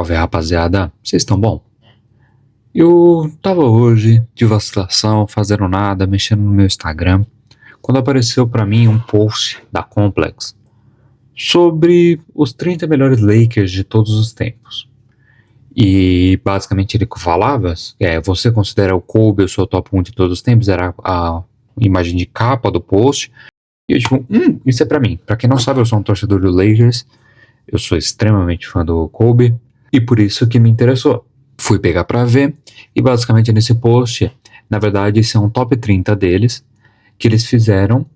Salve, rapaziada, vocês estão bom? Eu tava hoje de vacilação, fazendo nada, mexendo no meu Instagram, quando apareceu pra mim um post da Complex sobre os 30 melhores Lakers de todos os tempos. E basicamente ele falava, você considera o Kobe o seu top 1 de todos os tempos? Era a imagem de capa do post. E eu tipo, isso é pra mim. Pra quem não sabe, eu sou um torcedor do Lakers, eu sou extremamente fã do Kobe, e por isso que me interessou. Fui pegar pra ver, e basicamente nesse post, na verdade, esse é um top 30 deles, que eles fizeram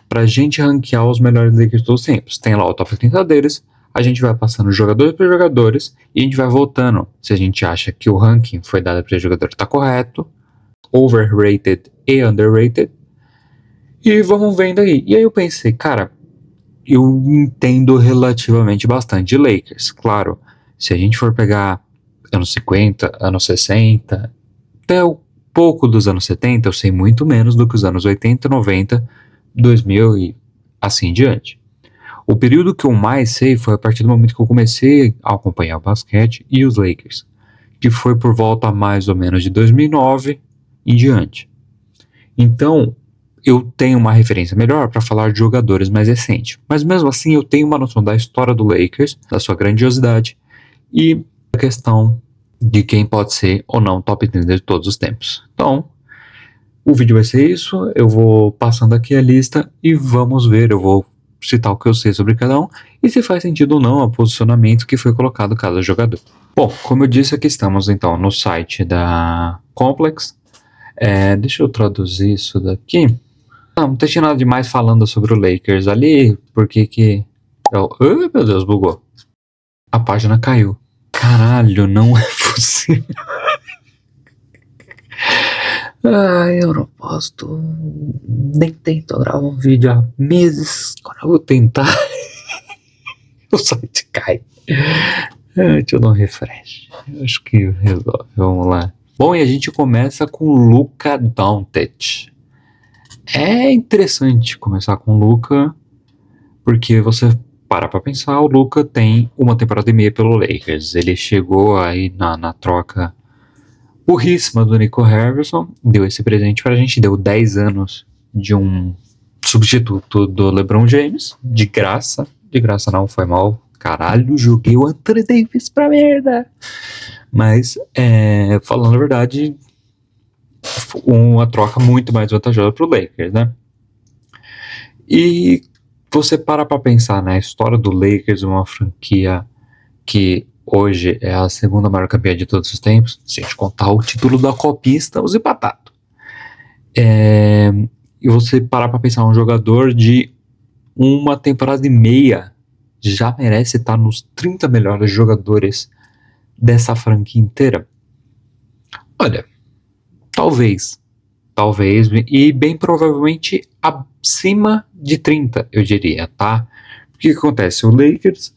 pra gente ranquear os melhores Lakers de todos os tempos. Tem lá o top 30 deles, a gente vai passando jogadores por jogadores, e a gente vai votando se a gente acha que o ranking foi dado para o jogador tá correto, overrated e underrated, e vamos vendo aí. E aí eu pensei, cara, eu entendo relativamente bastante de Lakers. Claro, se a gente for pegar anos 50, anos 60, até um pouco dos anos 70, eu sei muito menos do que os anos 80, 90, 2000 e assim em diante. O período que eu mais sei foi a partir do momento que eu comecei a acompanhar o basquete e os Lakers, que foi por volta mais ou menos de 2009 em diante. Então, eu tenho uma referência melhor para falar de jogadores mais recentes, mas mesmo assim eu tenho uma noção da história do Lakers, da sua grandiosidade e da questão de quem pode ser ou não top 30 de todos os tempos. Então, o vídeo vai ser isso, eu vou passando aqui a lista e vamos ver, eu vou citar o que eu sei sobre cada um e se faz sentido ou não o posicionamento que foi colocado cada jogador. Bom, como eu disse, aqui estamos então no site da Complex. Deixa eu traduzir isso daqui. Não tem nada demais falando sobre o Lakers ali, porque que... Ai, meu Deus, bugou. A página caiu. Caralho, não é possível. Ai, eu não posso. Nem tento gravar um vídeo há meses. Agora eu vou tentar. O site cai. Deixa eu dar um refresh. Acho que resolve. Vamos lá. Bom, e a gente começa com Luka Doncic. É interessante começar com o Luka, porque você para pra pensar, o Luka tem uma temporada e meia pelo Lakers. Ele chegou aí na troca burríssima do Nico Harrison, deu esse presente pra gente, deu 10 anos de um substituto do LeBron James, de graça não, foi mal, caralho, joguei o Anthony Davis pra merda. Mas, falando a verdade, uma troca muito mais vantajosa pro Lakers, né? E você para pra pensar, né? A história do Lakers, uma franquia que hoje é a segunda maior campeã de todos os tempos, se a gente contar o título da Copinha, estamos empatados. E você parar pra pensar, um jogador de uma temporada e meia já merece estar nos 30 melhores jogadores dessa franquia inteira? Olha, talvez, e bem provavelmente acima de 30, eu diria, tá? O que acontece? O Lakers,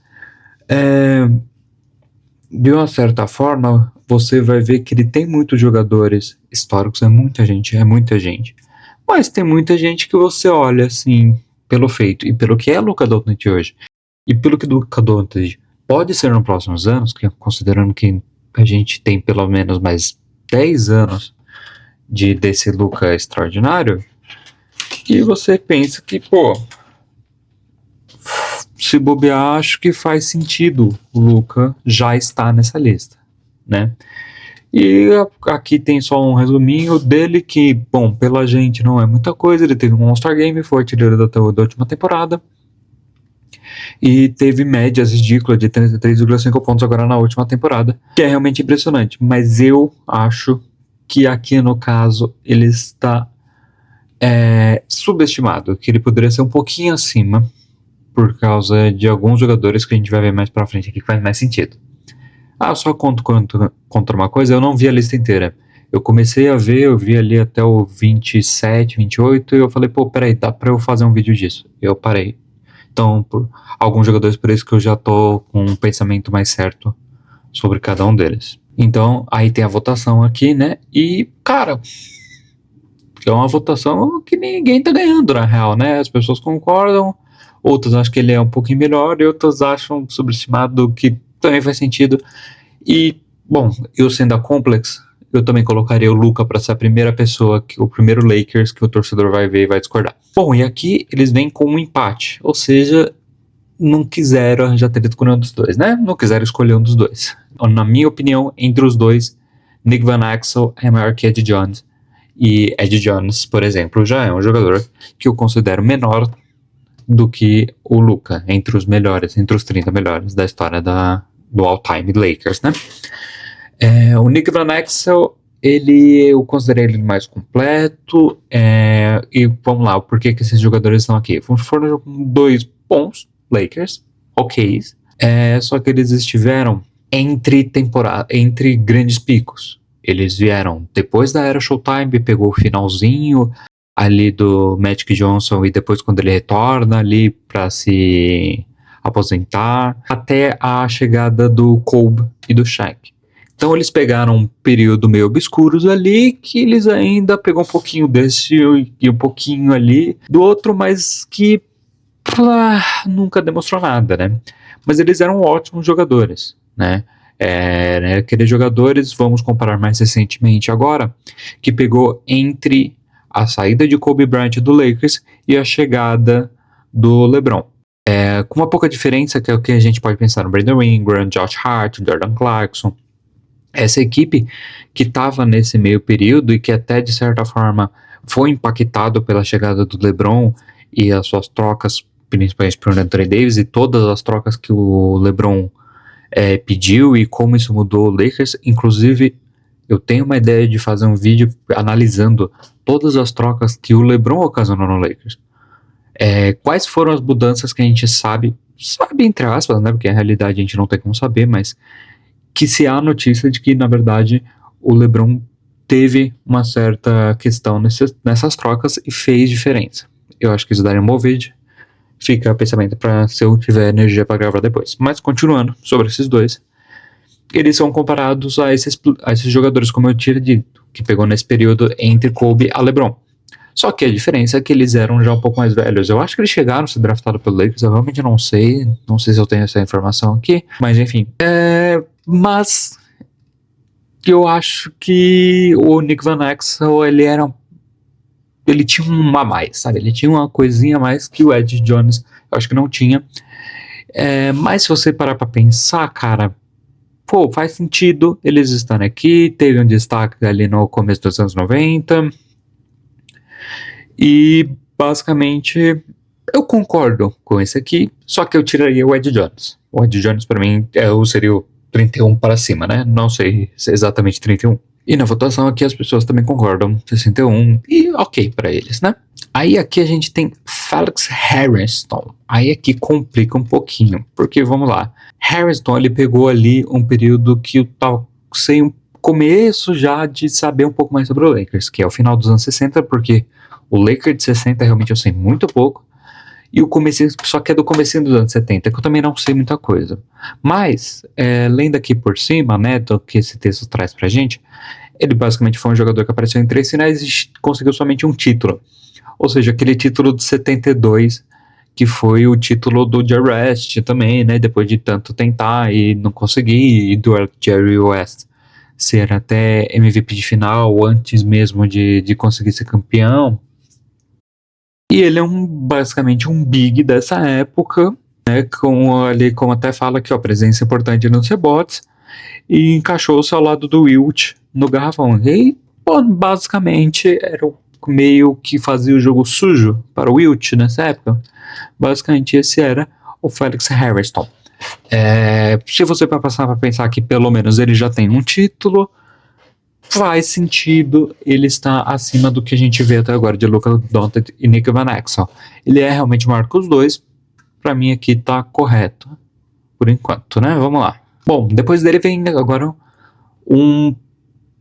de uma certa forma, você vai ver que ele tem muitos jogadores históricos, é muita gente, mas tem muita gente que você olha assim, pelo feito e pelo que é Luka Doncic hoje, e pelo que Luka Doncic pode ser nos próximos anos, considerando que a gente tem pelo menos mais 10 anos desse Luka extraordinário, e você pensa que, se bobear, acho que faz sentido o Luka já estar nessa lista, né? E aqui tem só um resuminho dele que, bom, pela gente não é muita coisa, ele teve um All-Star Game, foi artilheiro da última temporada, e teve médias ridículas de 33,5 pontos agora na última temporada, que é realmente impressionante, mas eu acho que aqui no caso ele está subestimado, que ele poderia ser um pouquinho acima, por causa de alguns jogadores que a gente vai ver mais pra frente aqui que faz mais sentido. Só contra uma coisa, eu não vi a lista inteira. Eu comecei a ver, eu vi ali até o 27, 28, e eu falei, peraí, dá pra eu fazer um vídeo disso. Eu parei. Então, por alguns jogadores, por isso que eu já tô com um pensamento mais certo sobre cada um deles. Então, aí tem a votação aqui, né? E, cara, é uma votação que ninguém tá ganhando, na real, né? As pessoas concordam, outras acham que ele é um pouquinho melhor, e outras acham subestimado, que também faz sentido. E, bom, eu sendo a Complex, eu também colocaria o Luka para ser a primeira pessoa, o primeiro Lakers que o torcedor vai ver e vai discordar. Bom, e aqui eles vêm com um empate, ou seja, não quiseram arranjar treta com nenhum dos dois, né? Não quiseram escolher um dos dois. Na minha opinião, entre os dois, Nick Van Exel é maior que Ed Jones. E Ed Jones, por exemplo, já é um jogador que eu considero menor do que o Luka, entre os melhores, entre os 30 melhores da história do all-time Lakers, né? O Nick Van Exel, eu considerei ele mais completo, e vamos lá, por que esses jogadores estão aqui? Foram dois bons Lakers, ok, só que eles estiveram entre grandes picos. Eles vieram depois da era Showtime, pegou o finalzinho ali do Magic Johnson e depois quando ele retorna ali para se aposentar, até a chegada do Kobe e do Shaq. Então eles pegaram um período meio obscuros ali, que eles ainda pegou um pouquinho desse e um pouquinho ali do outro, mas que nunca demonstrou nada, né? Mas eles eram ótimos jogadores, né? Aqueles jogadores, vamos comparar mais recentemente agora, que pegou entre a saída de Kobe Bryant do Lakers e a chegada do LeBron. Com uma pouca diferença, que é o que a gente pode pensar no Brandon Ingram, Josh Hart, Jordan Clarkson. Essa equipe que estava nesse meio período e que até de certa forma foi impactado pela chegada do LeBron e as suas trocas, principalmente para o Anthony Davis, e todas as trocas que o LeBron pediu e como isso mudou o Lakers. Inclusive, eu tenho uma ideia de fazer um vídeo analisando todas as trocas que o LeBron ocasionou no Lakers. Quais foram as mudanças que a gente sabe entre aspas, né, porque a realidade a gente não tem como saber, mas que se há notícia de que, na verdade, o LeBron teve uma certa questão nessas trocas e fez diferença. Eu acho que isso daria um bom vídeo. Fica o pensamento para se eu tiver energia para gravar depois. Mas continuando sobre esses dois, eles são comparados a esses jogadores, como eu tinha dito, que pegou nesse período entre Kobe e LeBron. Só que a diferença é que eles eram já um pouco mais velhos. Eu acho que eles chegaram a ser draftados pelo Lakers, eu realmente não sei se eu tenho essa informação aqui, mas enfim. Mas eu acho que o Nick Van Exel, ele tinha uma a mais, sabe? Ele tinha uma coisinha a mais que o Ed Jones, eu acho que não tinha. Mas se você parar pra pensar, cara, faz sentido eles estarem aqui. Teve um destaque ali no começo dos anos 90. E, basicamente, eu concordo com esse aqui, só que eu tiraria o Ed Jones. O Ed Jones, pra mim, seria o 31 para cima, né? Não sei se é exatamente 31. E na votação aqui as pessoas também concordam, 61, e ok pra eles, né? Aí aqui a gente tem Felix Harrison. Aí aqui complica um pouquinho, porque vamos lá. Harrison, ele pegou ali um período que eu tava sem um começo já de saber um pouco mais sobre o Lakers, que é o final dos anos 60, porque o Lakers de 60 realmente eu sei muito pouco, e o comecinho, só que é do comecinho dos anos 70, que eu também não sei muita coisa. Mas, lendo aqui por cima, né, do que esse texto traz pra gente, ele basicamente foi um jogador que apareceu em 3 finais e conseguiu somente um título. Ou seja, aquele título de 72, que foi o título do Jerry West também, né, depois de tanto tentar e não conseguir, e do Jerry West ser até MVP de final, antes mesmo de conseguir ser campeão. E ele é basicamente um big dessa época, né, como até fala aqui, presença importante nos rebotes, e encaixou-se ao lado do Wilt no garrafão. E, basicamente, era o meio que fazia o jogo sujo para o Wilt nessa época. Basicamente, esse era o Felix Harrison. Se você vai passar para pensar que pelo menos ele já tem um título, faz sentido ele estar acima do que a gente vê até agora de Luka Doncic e Nick Van Exel. Ele é realmente maior que os dois. Pra mim aqui tá correto, por enquanto, né? Vamos lá. Bom, depois dele vem agora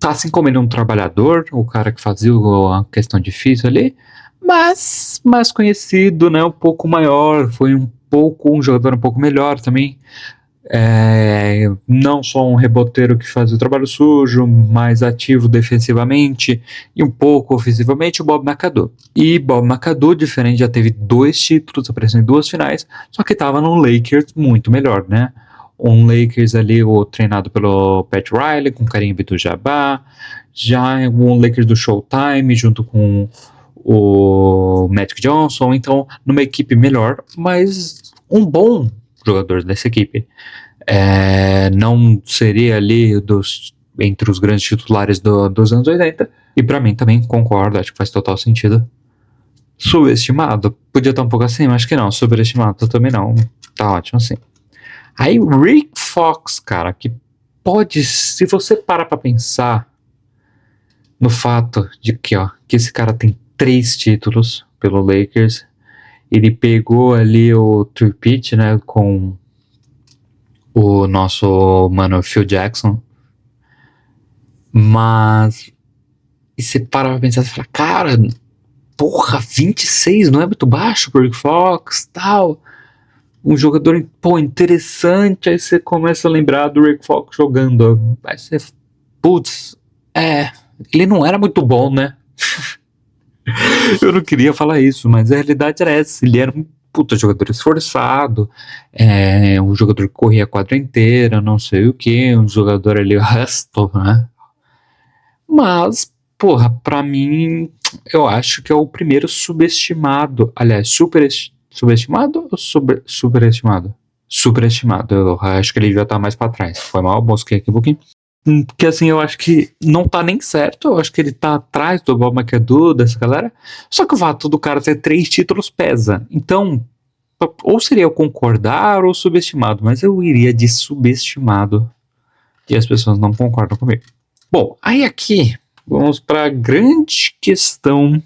assim como ele é um trabalhador, o cara que fazia a questão difícil ali, mas mais conhecido, né? Um pouco maior, foi um jogador um pouco melhor também. Não só um reboteiro que faz o trabalho sujo, mais ativo defensivamente e um pouco ofensivamente, o Bob McAdoo. E Bob McAdoo, já teve 2 títulos, apareceu em 2 finais, só que estava no Lakers muito melhor, né? um Lakers ali treinado pelo Pat Riley, com Kareem Abdul-Jabbar, já um Lakers do Showtime junto com o Magic Johnson, então numa equipe melhor, mas um bom jogador dessa equipe. Não seria ali entre os grandes titulares dos anos 80, e pra mim também concordo, acho que faz total sentido. Subestimado, podia estar um pouco assim, mas acho que não, sobreestimado também não, tá ótimo assim. Aí o Rick Fox, cara, que pode, se você parar pra pensar no fato de que esse cara tem 3 títulos pelo Lakers, ele pegou ali o three-peat, né, com o nosso mano Phil Jackson, mas e você para pra pensar e fala, cara, porra, 26 não é muito baixo pro Rick Fox, tal, um jogador, pô, interessante, aí você começa a lembrar do Rick Fox jogando, aí você, putz, ele não era muito bom, né? Eu não queria falar isso, mas a realidade era essa, ele era um puta jogador esforçado, um jogador que corria a quadra inteira, não sei o que, um jogador ali, o resto, né? Mas, porra, pra mim, eu acho que é o primeiro subestimado, aliás, subestimado ou superestimado? Superestimado, eu acho que ele já tá mais pra trás, foi mal, mosquei aqui um pouquinho. Porque assim, eu acho que não tá nem certo, eu acho que ele tá atrás do Bob McAdoo, dessa galera, só que o fato do cara ter 3 títulos pesa, então, ou seria eu concordar ou subestimado, mas eu iria de subestimado, e as pessoas não concordam comigo. Bom, aí aqui, vamos para a grande questão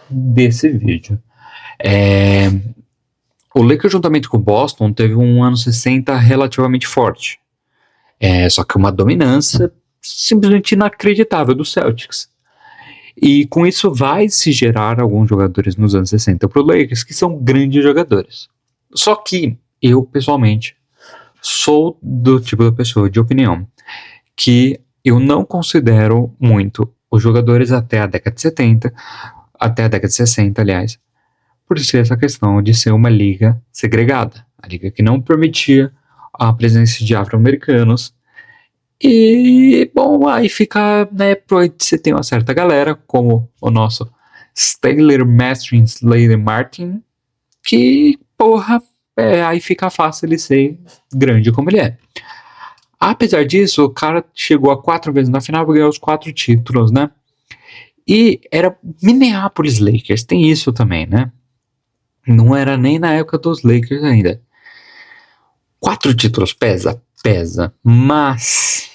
desse vídeo. O Lakers, juntamente com o Boston, teve um ano 60 relativamente forte. Só que uma dominância simplesmente inacreditável do Celtics. E com isso vai se gerar alguns jogadores nos anos 60 pro Lakers que são grandes jogadores. Só que eu, pessoalmente, sou do tipo da pessoa de opinião que eu não considero muito os jogadores até a década de 70, até a década de 60, aliás, por ser essa questão de ser uma liga segregada, a liga que não permitia a presença de afro-americanos. E, bom, aí fica, né, você tem uma certa galera, como o nosso Styler Mastering Slater Martin, que, porra, aí fica fácil ele ser grande como ele é. Apesar disso, o cara chegou a 4 vezes na final e ganhou os 4 títulos, né? E era Minneapolis Lakers, tem isso também, né? Não era nem na época dos Lakers ainda. 4 títulos pesa, mas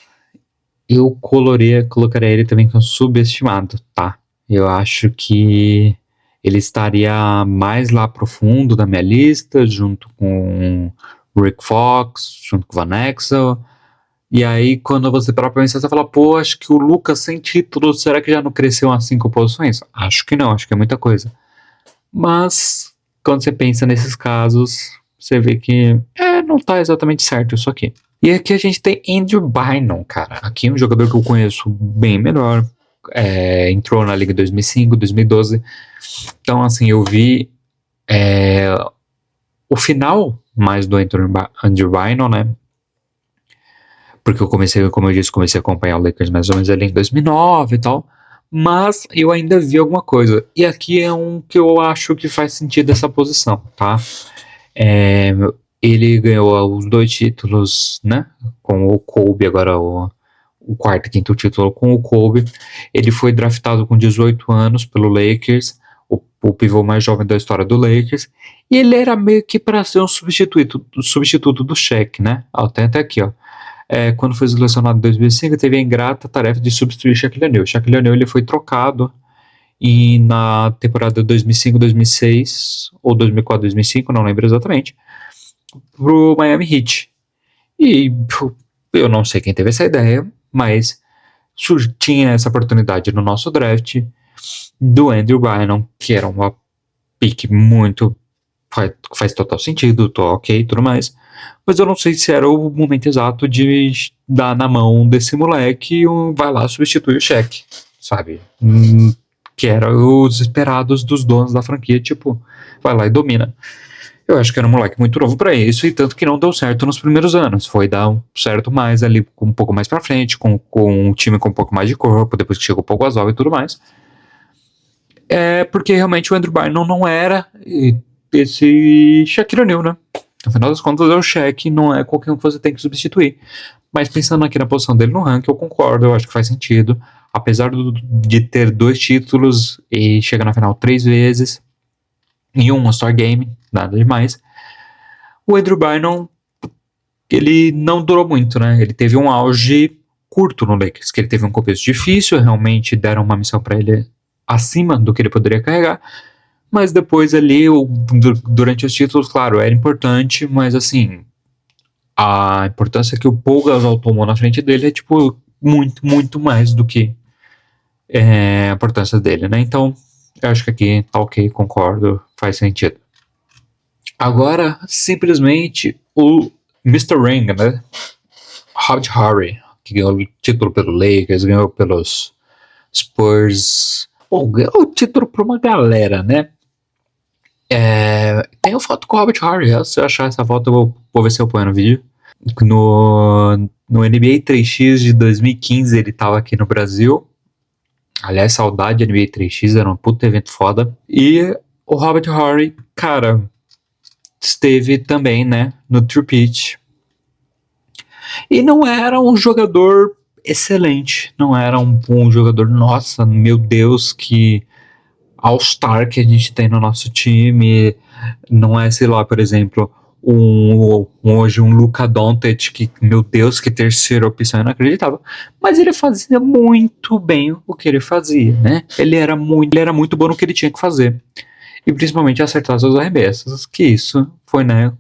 eu colocaria ele também como subestimado, tá? Eu acho que ele estaria mais lá pro fundo da minha lista, junto com o Rick Fox, junto com o Van Exel. E aí, quando você para pra pensar, você fala, pô, acho que o Lucas sem título, será que já não cresceu umas 5 posições? Acho que não, acho que é muita coisa. Mas, quando você pensa nesses casos, você vê que não tá exatamente certo isso aqui. E aqui a gente tem Andrew Bynum, cara. Aqui é um jogador que eu conheço bem melhor. Entrou na Liga 2005, 2012. Então, assim, eu vi o final mais do Andrew Bynum, né? Porque eu comecei, como eu disse, comecei a acompanhar o Lakers mais ou menos ali em 2009 e tal. Mas eu ainda vi alguma coisa. E aqui é um que eu acho que faz sentido essa posição, tá? Ele ganhou os 2 títulos, né? Com o Kobe, agora o quarto e quinto título com o Kobe. Ele foi draftado com 18 anos pelo Lakers, o pivô mais jovem da história do Lakers. E ele era meio que para ser um substituto do Shaq, né? Tem até aqui, ó. Quando foi selecionado em 2005, teve a ingrata tarefa de substituir Shaquille O'Neal. Shaquille O'Neal ele foi trocado na temporada 2005-2006, ou 2004-2005, não lembro exatamente, pro Miami Heat. E eu não sei quem teve essa ideia, mas tinha essa oportunidade no nosso draft do Andrew Bynum, que era uma pick muito... faz total sentido, ok, tudo mais. Mas eu não sei se era o momento exato de dar na mão desse moleque e vai lá substituir o Shaq, sabe? Que era os esperados dos donos da franquia, tipo, vai lá e domina. Eu acho que era um moleque muito novo pra isso, e tanto que não deu certo nos primeiros anos. Foi dar um certo mais ali, um pouco mais pra frente, com um time com um pouco mais de corpo, depois que chegou o Paul Gasol e tudo mais. É porque realmente o Andrew Bynum não era esse Shaquille O'Neal, né? No final das contas, é o Shaq, não é qualquer um que você tem que substituir. Mas pensando aqui na posição dele no ranking, eu concordo, eu acho que faz sentido. Apesar de ter 2 títulos e chegar na final 3 vezes, em um All-Star Game, nada demais. O Andrew Bynum, ele não durou muito, né? Ele teve um auge curto no Lakers, que ele teve um começo difícil, realmente deram uma missão para ele acima do que ele poderia carregar, mas depois ali, durante os títulos, claro, era importante, mas assim, a importância que o Paul Gasol tomou na frente dele é tipo muito, muito mais do que a importância dele, né? Então, eu acho que aqui tá ok, concordo, faz sentido. Agora, simplesmente, o Mr. Ring, né? Howard Harry, que ganhou o título pelo Lakers, ganhou pelos Spurs, ganhou o título pra uma galera, né? Tem foto com o Howard Harry, se eu achar essa foto eu vou ver se eu ponho no vídeo. No NBA 3X de 2015 ele tava aqui no Brasil. Aliás, saudade de NBA 3X, era um puto evento foda. E o Robert Horry, cara, esteve também, né, no True Pitch. E não era um jogador excelente, não era um bom jogador, nossa, meu Deus, que All-Star que a gente tem no nosso time, não é, sei lá, por exemplo, hoje um Luka Doncic, que, meu Deus, que terceira opção inacreditável, mas ele fazia muito bem o que ele fazia, né? Ele era muito bom no que ele tinha que fazer, e principalmente acertar seus arremessos, que isso foi, né,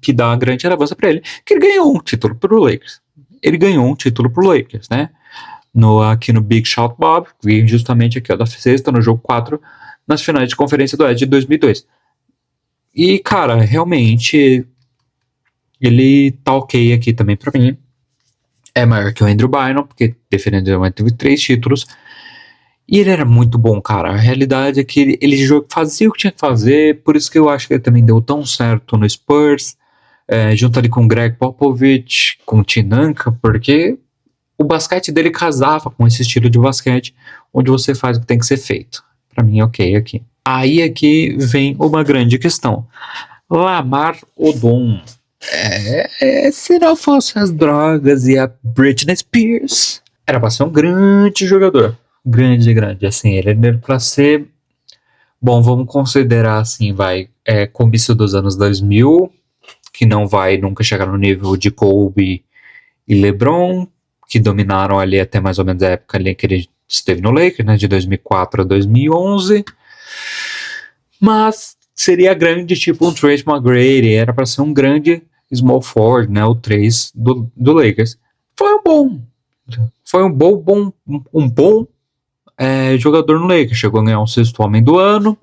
que dá uma grande relevância para ele, que ele ganhou um título pro Lakers. Ele ganhou um título pro Lakers, né? Aqui no Big Shot Bob, que justamente aqui, ó, da sexta, no jogo 4, nas finais de conferência do Oeste de 2002. E, cara, realmente, ele tá ok aqui também pra mim. É maior que o Andrew Bynum, porque definitivamente teve 3 títulos. E ele era muito bom, cara. A realidade é que ele fazia o que tinha que fazer, por isso que eu acho que ele também deu tão certo no Spurs, junto ali com o Greg Popovich, com o Tinanka, porque o basquete dele casava com esse estilo de basquete, onde você faz o que tem que ser feito. Pra mim, ok aqui. Aí aqui vem uma grande questão. Lamar Odom. Se não fosse as drogas e a Britney Spears, era pra ser um grande jogador. Grande. Assim, ele era pra ser... Bom, vamos considerar assim, começo dos anos 2000, que não vai nunca chegar no nível de Kobe e LeBron, que dominaram ali até mais ou menos a época ali que ele esteve no Lakers, né, de 2004 a 2011. Mas seria grande, tipo um Trace McGrady, era para ser um grande small forward, né, o 3 do Lakers. Foi um bom jogador no Lakers, chegou a ganhar um 6º homem do ano.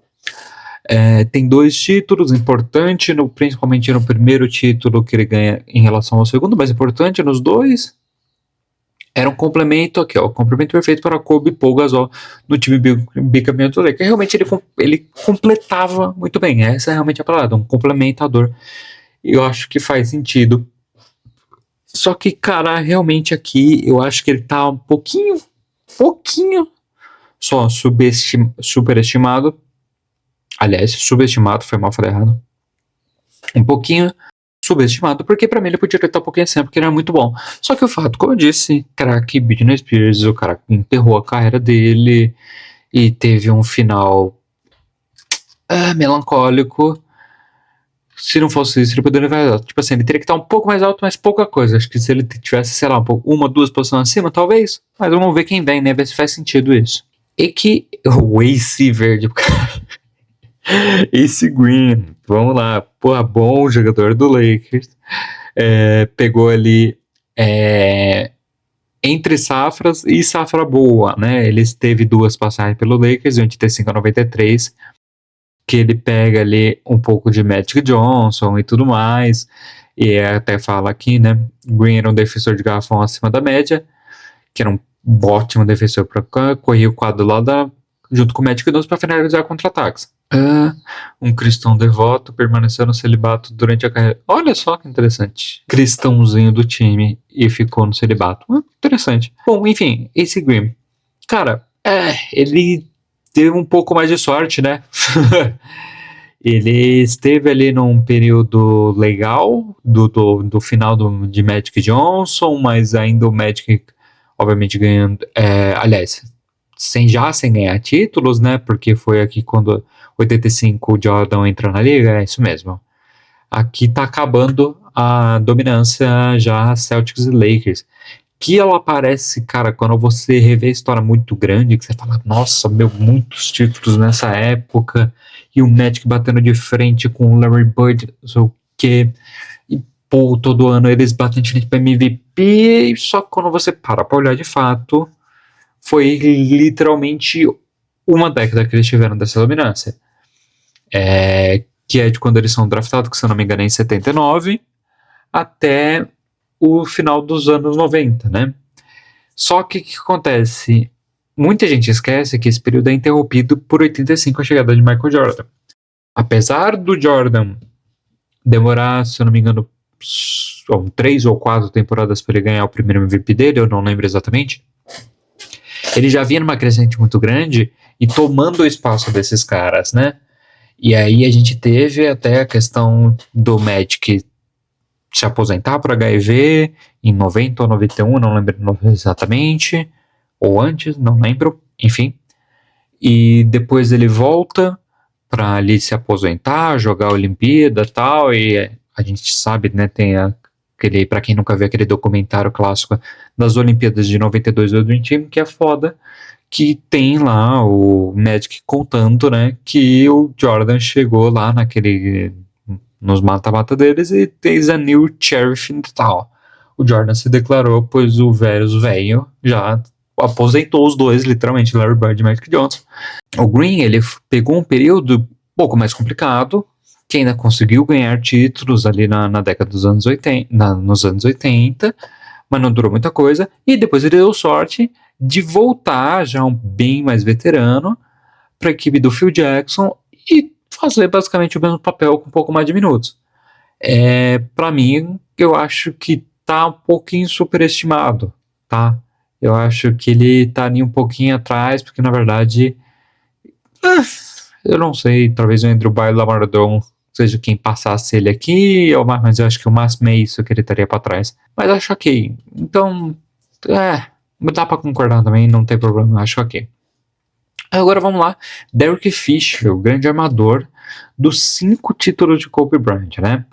Tem 2 títulos importantes, principalmente no primeiro título que ele ganha em relação ao segundo, mas importante nos 2. Era um complemento aqui, ó, complemento perfeito para Kobe e Paul Gasol no time bicampeão do Lakers. Realmente ele completava muito bem, essa é realmente a palavra, um complementador. E eu acho que faz sentido. Só que, cara, realmente aqui eu acho que ele tá um pouquinho só superestimado. Aliás, subestimado, foi mal, falei errado. Um pouquinho subestimado, porque pra mim ele podia estar um pouquinho acima, porque ele era muito bom. Só que o fato, como eu disse, craque Britney Spears, o cara enterrou a carreira dele e teve um final melancólico. Se não fosse isso, ele poderia levar, tipo assim, ele teria que estar um pouco mais alto, mas pouca coisa. Acho que se ele tivesse, sei lá, uma, 2 posições acima, talvez. Mas vamos ver quem vem, né? Ver se faz sentido isso. E que o Ace verde, Ace Green, vamos lá, porra, bom jogador do Lakers, pegou ali entre safras e safra boa, né? Ele teve 2 passagens pelo Lakers, de 85 a 93, que ele pega ali um pouco de Magic Johnson e tudo mais, e até fala aqui, né? Green era um defensor de garrafão acima da média, que era um ótimo defensor para correr o quadro lá junto com o Magic Johnson para finalizar contra-ataques. Um cristão devoto permaneceu no celibato durante a carreira. Olha só que interessante. Cristãozinho do time e ficou no celibato. Interessante. Bom, enfim, Ace Grim. Cara, ele teve um pouco mais de sorte, né? Ele esteve ali num período legal do final de Magic Johnson, mas ainda o Magic, obviamente, ganhando. Aliás, sem ganhar títulos, né? Porque foi aqui quando 85 o Jordan entra na liga, é isso mesmo. Aqui tá acabando a dominância já Celtics e Lakers. Que ela aparece, cara, quando você revê a história muito grande, que você fala, nossa, muitos títulos nessa época, e o Magic batendo de frente com o Larry Bird, não sei o quê, e pô, todo ano eles batem de frente pra MVP, só que quando você para pra olhar de fato, foi literalmente uma década que eles tiveram dessa dominância. Que é de quando eles são draftados, que se eu não me engano é em 79, até o final dos anos 90, né? Só que o que acontece? Muita gente esquece que esse período é interrompido por 85, a chegada de Michael Jordan. Apesar do Jordan demorar, se eu não me engano, 3 ou 4 temporadas para ele ganhar o primeiro MVP dele, eu não lembro exatamente, ele já vinha numa crescente muito grande e tomando o espaço desses caras, né? E aí a gente teve até a questão do Magic se aposentar para HIV em 90 ou 91, não lembro exatamente, ou antes, não lembro, enfim. E depois ele volta para ali se aposentar, jogar a Olimpíada e tal, e a gente sabe, né, tem aquele, para quem nunca viu aquele documentário clássico das Olimpíadas de 92 do Dream Team, que é foda, que tem lá o Magic contando, né, que o Jordan chegou lá nos mata-mata deles e tem a new sheriff e tal. O Jordan se declarou, pois o velho já aposentou os dois, literalmente, Larry Bird e Magic Johnson. O Green, ele pegou um período um pouco mais complicado, que ainda conseguiu ganhar títulos ali na década dos anos 80, nos anos 80, mas não durou muita coisa, e depois ele deu sorte de voltar, já bem mais veterano, para a equipe do Phil Jackson e fazer basicamente o mesmo papel com um pouco mais de minutos. Para mim, eu acho que tá um pouquinho superestimado, tá? Eu acho que ele tá ali um pouquinho atrás, porque na verdade, eu não sei, talvez o Andrew Bynum seja quem passasse ele aqui, mas eu acho que o máximo é isso que ele estaria para trás. Mas acho ok. Então, dá para concordar também, não tem problema, acho ok. Agora vamos lá, Derek Fisher, o grande armador dos 5 títulos de Kobe Bryant, né?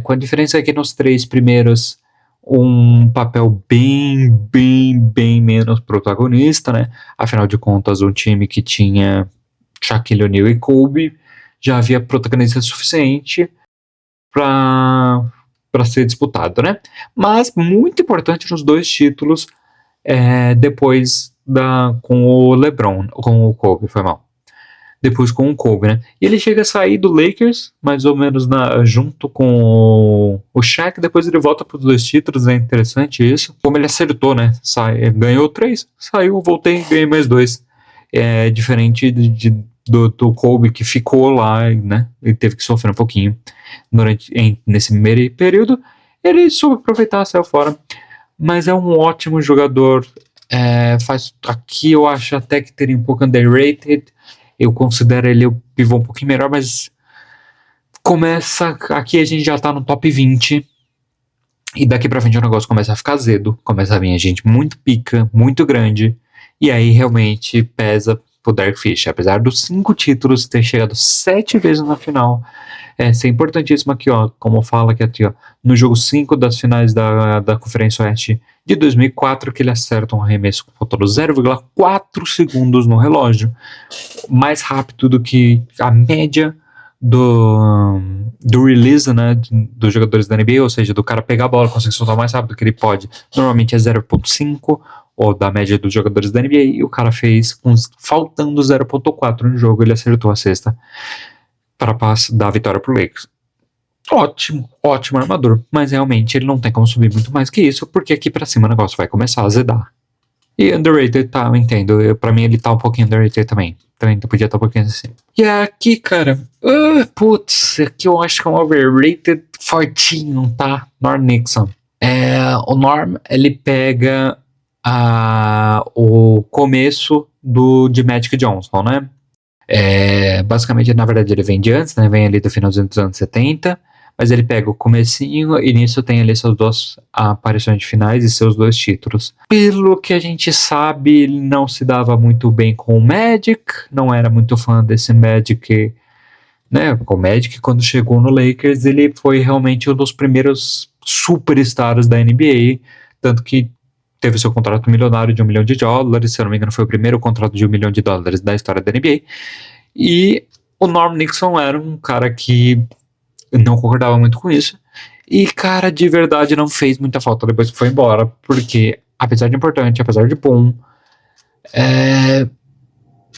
Com a diferença aqui nos 3 primeiros, um papel bem menos protagonista, né? Afinal de contas, um time que tinha Shaquille O'Neal e Kobe já havia protagonista suficiente para ser disputado, né? Mas muito importante nos 2 títulos depois com o LeBron, com o Kobe, foi mal. Depois com o Kobe, né? E ele chega a sair do Lakers, mais ou menos junto com o Shaq, depois ele volta para os 2 títulos, é interessante isso. Como ele acertou, né? Ganhou 3, saiu, voltei, ganhei mais 2. Diferente do Kobe, que ficou lá, né? Ele teve que sofrer um pouquinho nesse primeiro período. Ele soube aproveitar, saiu fora. Mas é um ótimo jogador. Aqui eu acho até que teria um pouco underrated. Eu considero ele o pivô um pouquinho melhor, mas aqui a gente já tá no top 20 e daqui pra frente o negócio começa a ficar azedo, começa a vir a gente muito pica, muito grande, e aí realmente pesa pro Derek Fisher, apesar dos 5 títulos, ter chegado 7 vezes na final. Isso é importantíssimo aqui, ó, como fala aqui, ó, no jogo 5 das finais da Conferência Oeste de 2004, que ele acerta um arremesso faltando 0,4 segundos no relógio, mais rápido do que a média do release, né, dos jogadores da NBA, ou seja, do cara pegar a bola, conseguir soltar mais rápido que ele pode, normalmente é 0,5, ou da média dos jogadores da NBA, e o cara fez, faltando 0,4 no jogo, ele acertou a cesta para dar a vitória pro Lakers. Ótimo armador, mas realmente ele não tem como subir muito mais que isso, porque aqui pra cima o negócio vai começar a azedar. E underrated, tá, eu entendo. Pra mim ele tá um pouquinho underrated também. Também podia estar um pouquinho assim. E aqui, cara, putz, aqui eu acho que é um overrated fortinho, tá? Norm Nixon. O Norm, ele pega o começo de Magic Johnson, né? Basicamente, na verdade, ele vem de antes, né? Vem ali do finalzinho dos anos 70, mas ele pega o comecinho e nisso tem ali suas duas aparições de finais e seus 2 títulos. Pelo que a gente sabe, ele não se dava muito bem com o Magic, não era muito fã desse Magic, né? Com o Magic, quando chegou no Lakers, ele foi realmente um dos primeiros superstars da NBA, tanto que teve seu contrato milionário de $1 milhão, se eu não me engano foi o primeiro contrato de $1 milhão da história da NBA, e o Norm Nixon era um cara que não concordava muito com isso, e cara, de verdade não fez muita falta depois que foi embora, porque apesar de importante, apesar de bom,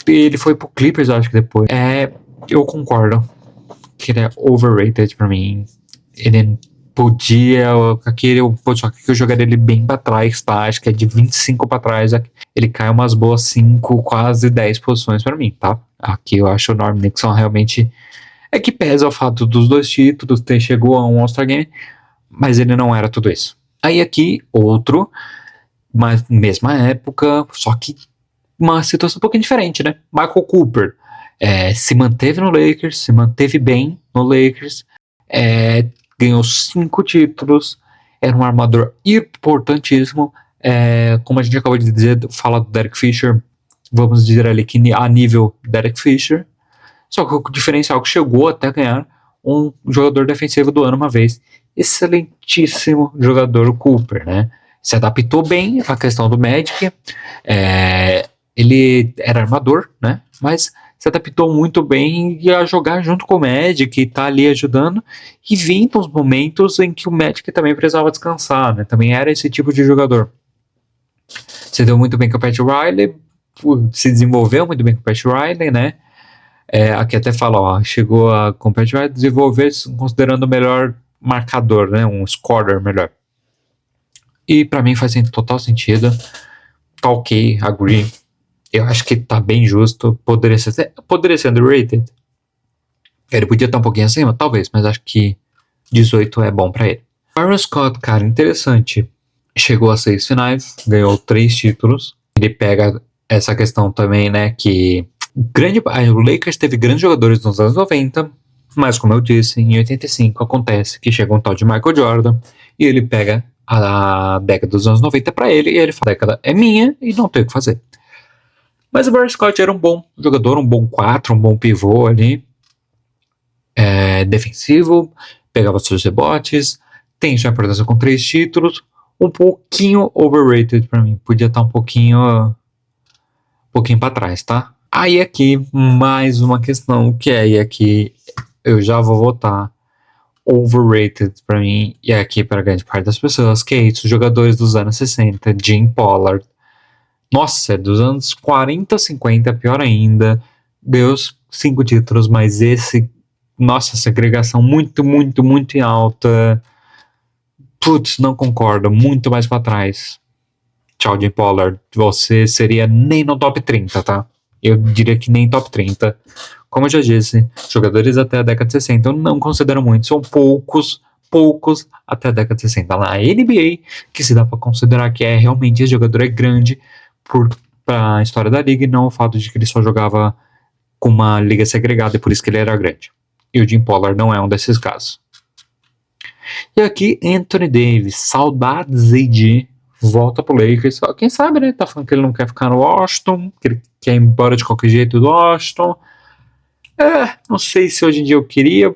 ele foi pro Clippers, acho que depois, eu concordo que ele é overrated pra mim, ele podia, só que eu jogaria ele bem pra trás, tá? Acho que é de 25 pra trás, ele cai umas boas 5, quase 10 posições pra mim, tá? Aqui eu acho o Norm Nixon realmente, que pesa o fato dos 2 títulos, chegou a um All-Star Game, mas ele não era tudo isso. Aí aqui, outro, mas mesma época, só que uma situação um pouquinho diferente, né? Michael Cooper se manteve no Lakers, se manteve bem no Lakers, ganhou 5 títulos, era um armador importantíssimo, como a gente acabou de dizer, falar do Derek Fisher, vamos dizer ali que a nível Derek Fisher, só que o diferencial que chegou até ganhar um jogador defensivo do ano uma vez, excelentíssimo jogador Cooper, né? Se adaptou bem à questão do Magic, ele era armador, né? Mas se adaptou muito bem a jogar junto com o Magic, e tá ali ajudando, e vindo uns momentos em que o Magic também precisava descansar, né? Também era esse tipo de jogador. Se deu muito bem com o Pat Riley, se desenvolveu muito bem com o Pat Riley, né? Aqui até fala, chegou a com o Pat Riley desenvolver considerando o melhor marcador, né? Um scorer melhor. E pra mim faz total sentido. Tá ok, agree. Eu acho que tá bem justo. Poderia ser underrated. Ele podia estar um pouquinho acima, talvez, mas acho que 18 é bom pra ele. Byron Scott, cara, interessante. Chegou a 6 finais, ganhou 3 títulos. Ele pega essa questão também, né, que o Lakers teve grandes jogadores nos anos 90, mas como eu disse, em 85 acontece que chega um tal de Michael Jordan e ele pega a década dos anos 90 pra ele e ele fala, a década é minha e não tem o que fazer. Mas o Byron Scott era um bom jogador, um bom 4, um bom pivô ali, defensivo, pegava seus rebotes, tem sua importância com 3 títulos, um pouquinho overrated pra mim, podia estar um pouquinho pra trás, tá? Aí aqui, mais uma questão que e aqui eu já vou votar overrated pra mim, e aqui para grande parte das pessoas, que é isso, os jogadores dos anos 60, Jim Pollard, nossa, dos anos 40, 50, pior ainda, deu 5 títulos, mas nossa, segregação muito, muito, muito em alta, putz, não concordo, muito mais pra trás. Tchau, Jim Pollard, você seria nem no top 30, tá? Eu diria que nem top 30. Como eu já disse, jogadores até a década de 60 eu não considero muito, são poucos até a década de 60. Na NBA, que se dá pra considerar que realmente esse jogador é grande pra história da liga, e não o fato de que ele só jogava com uma liga segregada e por isso que ele era grande. E o Jim Pollard não é um desses casos. E aqui, Anthony Davis, saudades AD, volta pro Lakers, quem sabe, né, tá falando que ele não quer ficar no Washington, que ele quer ir embora de qualquer jeito do Washington. Não sei se hoje em dia eu queria,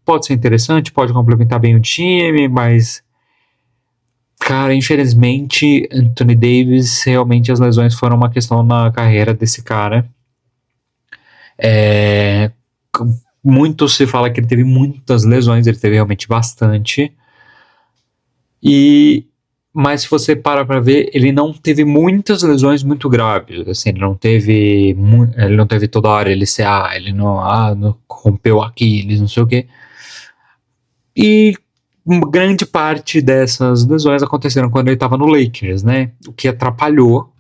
pode ser interessante, pode complementar bem o time, mas cara, infelizmente Anthony Davis, realmente as lesões foram uma questão na carreira desse cara. Muito se fala que ele teve muitas lesões, ele teve realmente bastante, mas se você parar pra ver, ele não teve muitas lesões muito graves, assim, ele não teve toda hora, ele não rompeu Aquiles, não sei o que, e grande parte dessas lesões aconteceram quando ele estava no Lakers, né, o que atrapalhou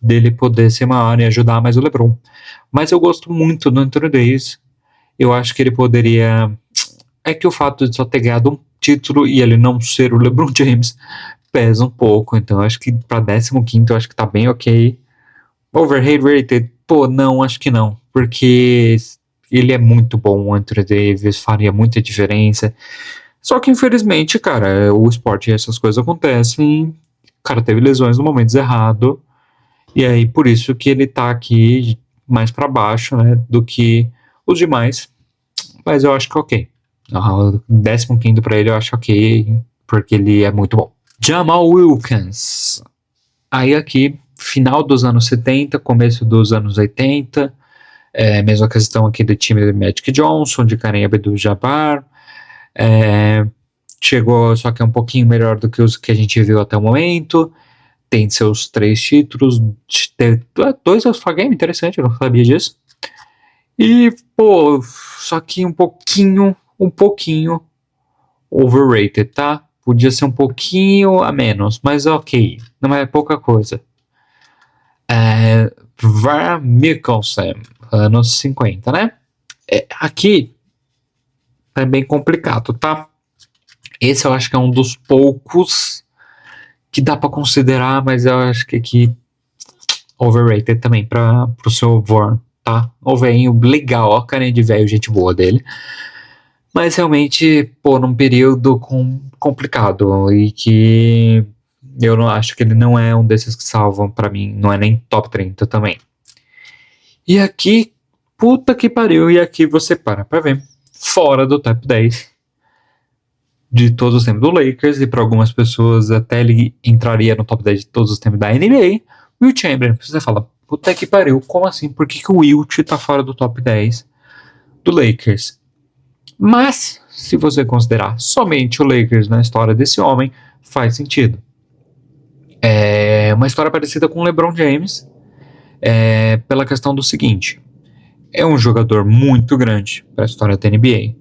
dele poder ser maior e ajudar mais o LeBron. Mas eu gosto muito do Anthony Davis. Eu acho que ele poderia... É que o fato de só ter ganhado um título e ele não ser o LeBron James pesa um pouco. Então eu acho que pra 15º eu acho que tá bem ok. Overrated, rated? Pô, não, acho que não. Porque ele é muito bom, o Anthony Davis, faria muita diferença. Só que infelizmente, cara, o esporte e essas coisas acontecem. O cara teve lesões no momento errado. E aí, por isso que ele tá aqui mais pra baixo, né, do que os demais. Mas eu acho que é ok. O 15º pra ele eu acho ok, porque ele é muito bom. Jamal Wilkins. Aí aqui, final dos anos 70, começo dos anos 80. Mesma questão aqui do time do Magic Johnson, de Kareem Abdul-Jabbar. Chegou, só que é um pouquinho melhor do que os que a gente viu até o momento. Tem seus 3 títulos, 2 All-Star Game, interessante, eu não sabia disso. E, pô, só que um pouquinho overrated, tá? Podia ser um pouquinho a menos, mas ok, não é pouca coisa. Var Mikkelsen, anos 50, né? Aqui é bem complicado, tá? Esse eu acho que é um dos poucos que dá pra considerar, mas eu acho que aqui overrated também pro seu Vorn, tá? O velhinho legal, ó, carinha de velho, gente boa dele. Mas realmente, pô, num período complicado e que eu não acho que ele não é um desses que salvam pra mim, não é nem top 30 também. E aqui, puta que pariu, e aqui você para pra ver, fora do top 10 de todos os tempos do Lakers, e para algumas pessoas até ele entraria no top 10 de todos os tempos da NBA, Will Chamberlain. Você fala, puta que pariu, como assim? Por que o Wilt tá fora do top 10 do Lakers? Mas, se você considerar somente o Lakers na história desse homem, faz sentido. É uma história parecida com o LeBron James, pela questão do seguinte: é um jogador muito grande para a história da NBA.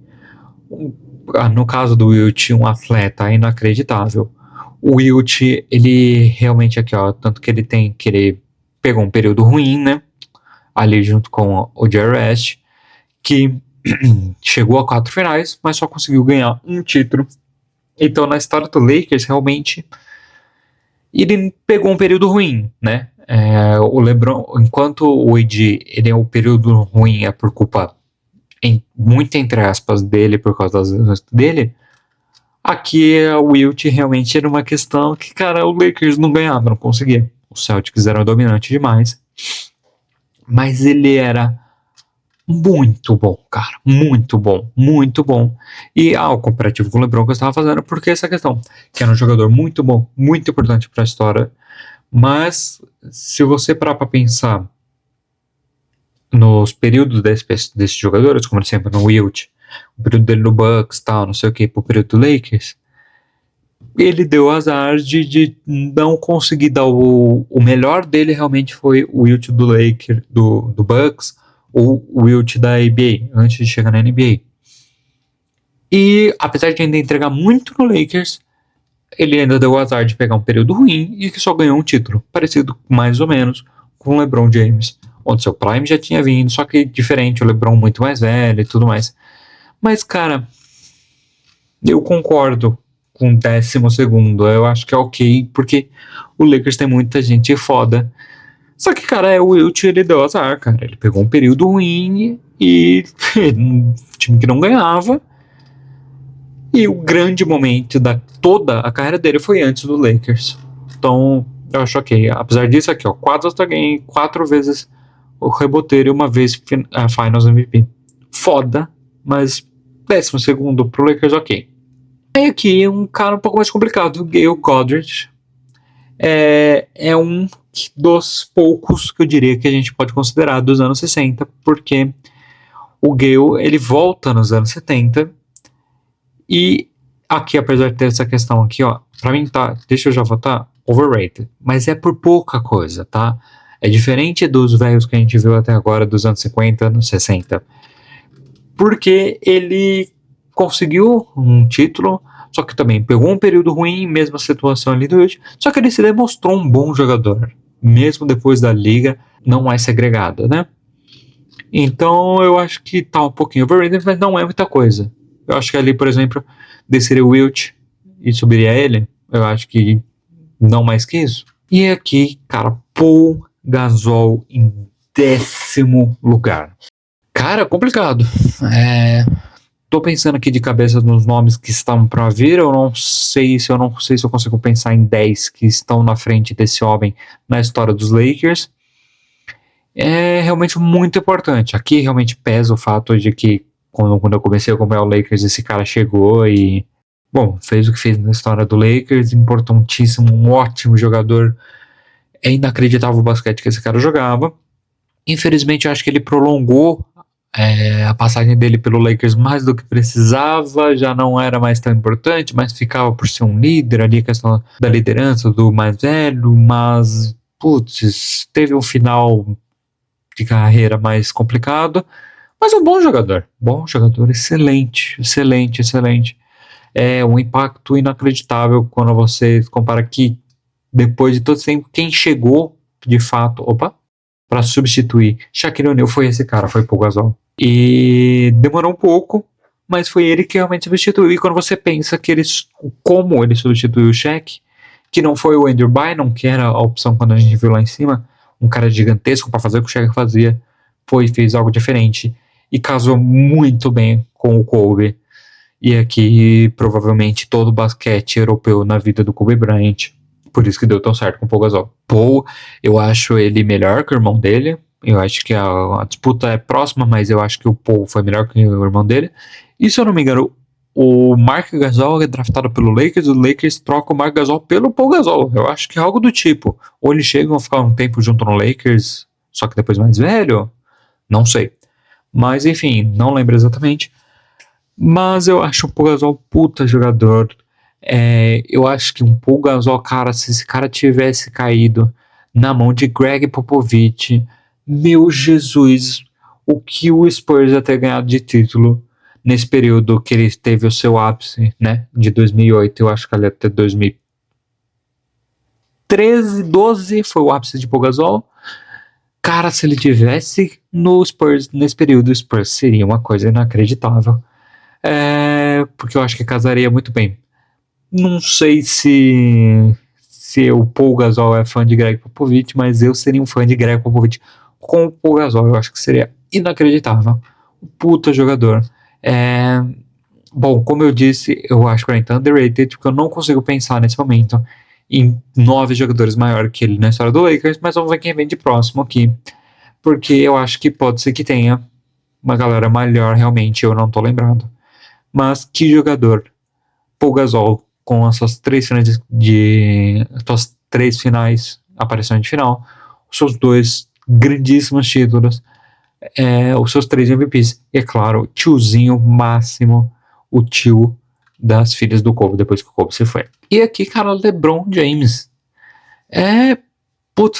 No caso do Wilt, um atleta inacreditável. O Wilt, ele realmente aqui, ó, tanto que ele pegou um período ruim, né? Ali junto com o Jerry West, que chegou a 4 finais, mas só conseguiu ganhar um título. Então, na história do Lakers, realmente, ele pegou um período ruim, né? O LeBron, enquanto o AD, o período ruim é por culpa, muito entre aspas, dele, por causa das lesões dele, aqui o Wilt realmente era uma questão que, cara, o Lakers não ganhava, não conseguia. Os Celtics eram dominantes demais. Mas ele era muito bom, cara. Muito bom, muito bom. E o comparativo com o LeBron que eu estava fazendo, porque essa questão, que era um jogador muito bom, muito importante para a história, mas se você parar para pensar nos períodos desses jogadores, como sempre no Wilt, o período dele no Bucks, tal, não sei o que, pro período do Lakers, ele deu azar de não conseguir dar o melhor dele. Realmente foi o Wilt do Lakers, do Bucks, ou o Wilt da NBA, antes de chegar na NBA. E apesar de ainda entregar muito no Lakers, ele ainda deu o azar de pegar um período ruim e que só ganhou um título, parecido mais ou menos com o LeBron James, onde seu prime já tinha vindo, só que diferente, o LeBron muito mais velho e tudo mais. Mas, cara, eu concordo com o 12º, eu acho que é ok, porque o Lakers tem muita gente foda. Só que, cara, o Wilt, ele deu azar, cara. Ele pegou um período ruim e um time que não ganhava. E o grande momento da toda a carreira dele foi antes do Lakers. Então, eu acho ok. Apesar disso aqui, ó, 4 All-Star Game, 4 vezes o reboteiro e uma vez a Finals MVP. Foda, mas 12º pro Lakers, ok. Aí aqui, um cara um pouco mais complicado, Gail Godrich. É um dos poucos que eu diria que a gente pode considerar dos anos 60, porque o Gail, ele volta nos anos 70, e aqui, apesar de ter essa questão aqui, ó, pra mim tá, deixa eu já votar, overrated, mas é por pouca coisa, tá? É diferente dos velhos que a gente viu até agora, dos anos 50, anos 60, porque ele conseguiu um título, só que também pegou um período ruim, mesma situação ali do Wilt, só que ele se demonstrou um bom jogador. mesmo depois da liga, não é segregada, né? Então eu acho que tá um pouquinho overrated, mas não é muita coisa. Eu acho que ali, por exemplo, desceria o Wilt e subiria ele. Eu acho que não mais que isso. E aqui, cara, Paul Gasol em 10º lugar. Cara, complicado. Tô pensando aqui de cabeça nos nomes que estão para vir. Eu não sei se eu consigo pensar em 10 que estão na frente desse homem na história dos Lakers. É realmente muito importante. Aqui realmente pesa o fato de que quando eu comecei a acompanhar o Lakers, esse cara chegou e, bom, fez o que fez na história do Lakers, importantíssimo, um ótimo jogador. É inacreditável o basquete que esse cara jogava. Infelizmente, eu acho que ele prolongou a passagem dele pelo Lakers mais do que precisava, já não era mais tão importante, mas ficava por ser um líder ali, a questão da liderança do mais velho, mas, putz, teve um final de carreira mais complicado, mas é um bom jogador, excelente, excelente, excelente. É um impacto inacreditável quando você compara que depois de todo esse tempo, quem chegou de fato, para substituir Shaquille O'Neal foi esse cara, foi Paul Gasol. E demorou um pouco, mas foi ele que realmente substituiu. E quando você pensa que como ele substituiu o Shaq, que não foi o Andrew Bynum, que era a opção quando a gente viu lá em cima, um cara gigantesco para fazer o que o Shaq fazia, fez algo diferente e casou muito bem com o Kobe. E aqui, provavelmente, todo o basquete europeu na vida do Kobe Bryant. Por isso que deu tão certo com o Paul Gasol. Paul, eu acho ele melhor que o irmão dele. Eu acho que a disputa é próxima, mas eu acho que o Paul foi melhor que o irmão dele. E se eu não me engano, o Marc Gasol é draftado pelo Lakers, o Lakers troca o Marc Gasol pelo Paul Gasol. Eu acho que é algo do tipo. Ou eles chegam a ficar um tempo junto no Lakers, só que depois mais velho? Não sei. Mas enfim, não lembro exatamente. Mas eu acho o Paul Gasol puta jogador. Eu acho que um Paul Gasol, cara, se esse cara tivesse caído na mão de Greg Popovich, meu Jesus, o que o Spurs ia ter ganhado de título nesse período que ele teve o seu ápice, né, de 2008, eu acho que ele até 2013, 12 foi o ápice de Paul Gasol. Cara, se ele tivesse no Spurs nesse período, o Spurs seria uma coisa inacreditável. Porque eu acho que casaria muito bem. Não sei se o Paul Gasol é fã de Greg Popovich, mas eu seria um fã de Greg Popovich com o Paul Gasol. Eu acho que seria inacreditável. Puta jogador. Bom, como eu disse, eu acho que ele tá underrated, porque eu não consigo pensar nesse momento em 9 jogadores maior que ele na história do Lakers, mas vamos ver quem vem de próximo aqui, porque eu acho que pode ser que tenha uma galera melhor, realmente, eu não tô lembrado. Mas que jogador. Paul Gasol, com as suas 3 finais, aparições de final, os seus 2 grandíssimos títulos, os seus 3 MVPs, e é claro, o tiozinho máximo, o tio das filhas do Kobe, depois que o Kobe se foi. E aqui, cara, LeBron James.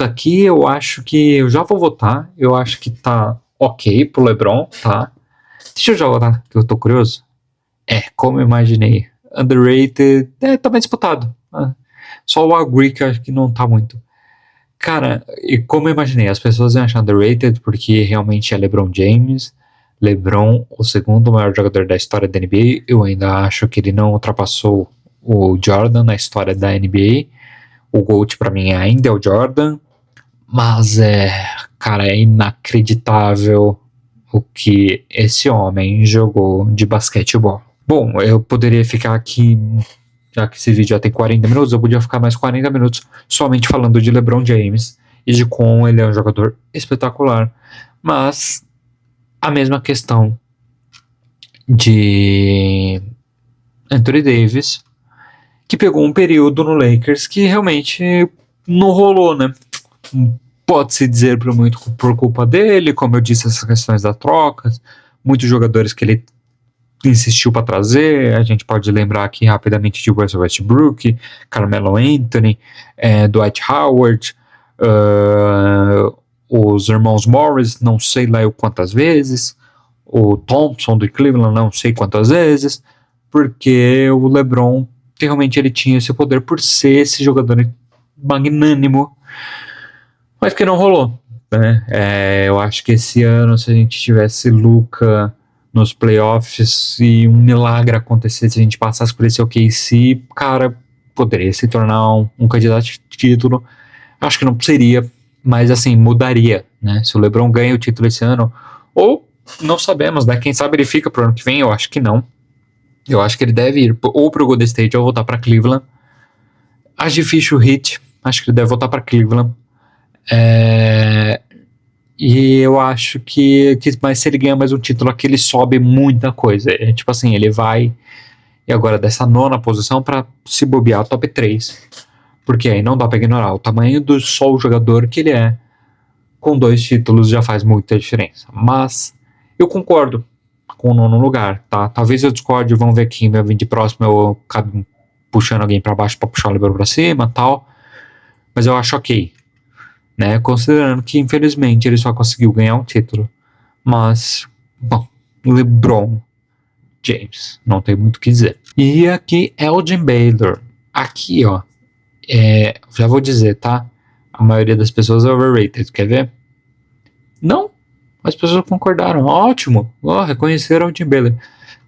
Aqui eu acho que eu já vou votar, eu acho que tá ok pro LeBron, tá? Deixa eu já votar, que eu tô curioso. Como eu imaginei. Underrated, tá bem disputado. Só o Agree que eu acho que não tá muito. Cara, e como eu imaginei, as pessoas iam achar underrated porque realmente é LeBron James. LeBron, o segundo maior jogador da história da NBA. Eu ainda acho que ele não ultrapassou o Jordan na história da NBA. O GOAT pra mim ainda é o Jordan. Mas cara, é inacreditável o que esse homem jogou de basquetebol. Bom, eu poderia ficar aqui, já que esse vídeo já tem 40 minutos, eu podia ficar mais 40 minutos somente falando de LeBron James e de como ele é um jogador espetacular. Mas a mesma questão de Anthony Davis, que pegou um período no Lakers que realmente não rolou, né? Pode-se dizer por culpa dele, como eu disse, essas questões da troca, muitos jogadores que ele insistiu para trazer. A gente pode lembrar aqui rapidamente de Russell Westbrook, Carmelo Anthony, Dwight Howard, os irmãos Morris, não sei lá eu quantas vezes, o Thompson do Cleveland, não sei quantas vezes, porque o LeBron realmente ele tinha esse poder por ser esse jogador magnânimo, mas que não rolou, né? Eu acho que esse ano, se a gente tivesse Luka nos playoffs e um milagre acontecesse, se a gente passasse por esse OKC, cara, poderia se tornar um candidato de título. Acho que não seria, mas assim, mudaria, né? Se o LeBron ganha o título esse ano, ou não sabemos, né? Quem sabe ele fica pro ano que vem, eu acho que não. Eu acho que ele deve ir ou pro Golden State ou voltar para Cleveland. Acho difícil o Heat, acho que ele deve voltar para Cleveland. E eu acho mas se ele ganhar mais um título aqui, ele sobe muita coisa. Tipo assim, ele vai e agora dessa nona posição para se bobear top 3. Porque aí não dá para ignorar o tamanho do só o jogador que ele é. Com 2 títulos já faz muita diferença. Mas eu concordo com o nono lugar, tá? Talvez eu discorde, vamos ver quem vai vir de próximo, eu acabo puxando alguém para baixo para puxar o LeBron para cima, tal. Mas eu acho ok, né? Considerando que infelizmente ele só conseguiu ganhar um título. Mas, bom, LeBron James, não tem muito o que dizer. E aqui Elgin Baylor. Aqui, ó, já vou dizer, tá? A maioria das pessoas é overrated, quer ver? Não, as pessoas concordaram. Ótimo, reconheceram o Elgin Baylor.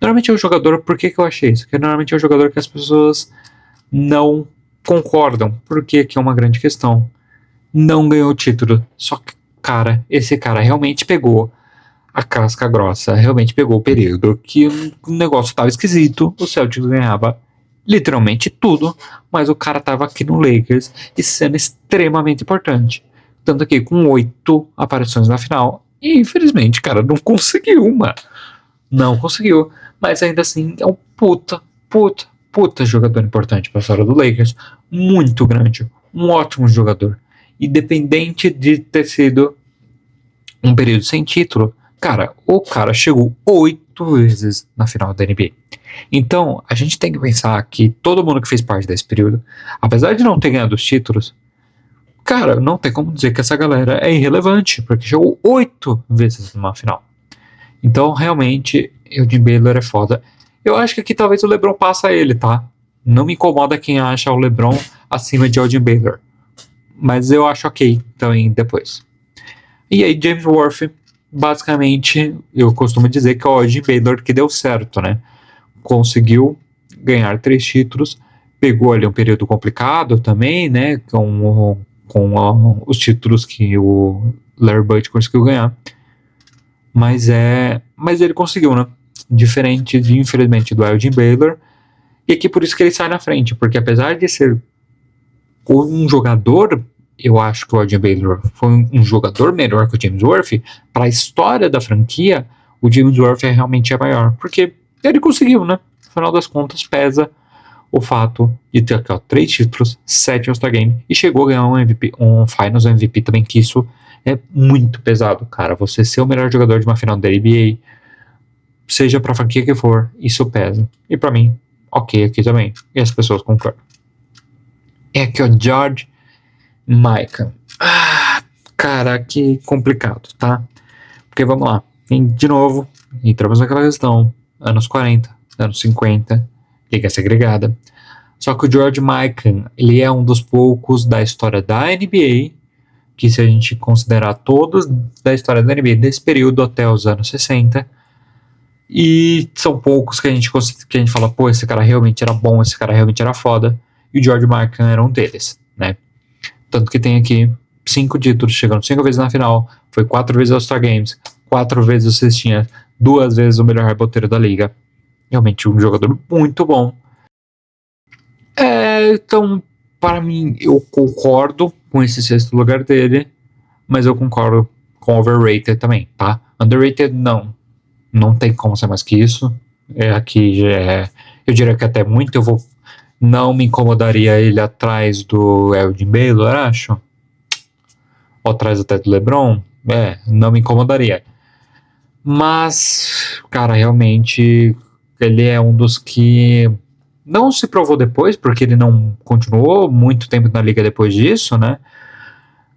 Normalmente é um jogador, por que eu achei isso? Porque normalmente é um jogador que as pessoas não concordam. Por que é uma grande questão? Não ganhou o título. Só que, cara, esse cara realmente pegou a casca grossa, realmente pegou o período que o negócio estava esquisito, o Celtics ganhava literalmente tudo, mas o cara estava aqui no Lakers e sendo extremamente importante. Tanto que com 8 aparições na final, e infelizmente, cara, não conseguiu uma. Não conseguiu, mas ainda assim é um puta jogador importante para a história do Lakers, muito grande, um ótimo jogador. Independente de ter sido um período sem título, cara, o cara chegou 8 vezes na final da NBA. Então, a gente tem que pensar que todo mundo que fez parte desse período, apesar de não ter ganhado os títulos, cara, não tem como dizer que essa galera é irrelevante, porque chegou 8 vezes numa final. Então, realmente, o Jim Baylor é foda. Eu acho que aqui talvez o LeBron passa ele, tá? Não me incomoda quem acha o LeBron acima de Elgin Baylor. Mas eu acho ok também depois. E aí, James Worthy, basicamente, eu costumo dizer que é o Elgin Baylor que deu certo, né? Conseguiu ganhar 3 títulos, pegou ali um período complicado também, né? Com os títulos que o Larry Bird conseguiu ganhar. Mas ele conseguiu, né? Diferente, infelizmente, do Elgin Baylor. E aqui por isso que ele sai na frente, porque apesar de ser um jogador, eu acho que o Elgin Baylor foi um jogador melhor que o James Worthy, para a história da franquia, o James Worthy realmente é maior, porque ele conseguiu, né? No final das contas, pesa o fato de ter aqui, ó, 3 títulos, 7 All-Star Game, e chegou a ganhar um MVP, um Finals MVP também, que isso é muito pesado, cara. Você ser o melhor jogador de uma final da NBA, seja pra franquia que for, isso pesa. E pra mim, ok aqui também. E as pessoas concordam. É aqui, ó, George Mikan. Cara, que complicado, tá? Porque vamos lá. De novo, entramos naquela questão. Anos 40, anos 50, liga segregada. Só que o George Mikan, ele é um dos poucos da história da NBA, que se a gente considerar todos da história da NBA desse período até os anos 60, e são poucos que a gente fala, pô, esse cara realmente era bom, esse cara realmente era foda, e o George Mikan era um deles, né? Tanto que tem aqui 5 títulos, chegando 5 vezes na final, foi 4 vezes All-Star Games, 4 vezes o cestinha, 2 vezes o melhor reboteiro da liga. Realmente um jogador muito bom. Então, para mim, eu concordo com esse 6º lugar dele, mas eu concordo com overrated também, tá? Underrated, não tem como ser mais que isso. Aqui já eu diria que até muito, não me incomodaria ele atrás do Elgin Baylor, acho. Ou atrás até do LeBron, não me incomodaria. Mas, cara, realmente ele é um dos que não se provou depois, porque ele não continuou muito tempo na liga depois disso, né?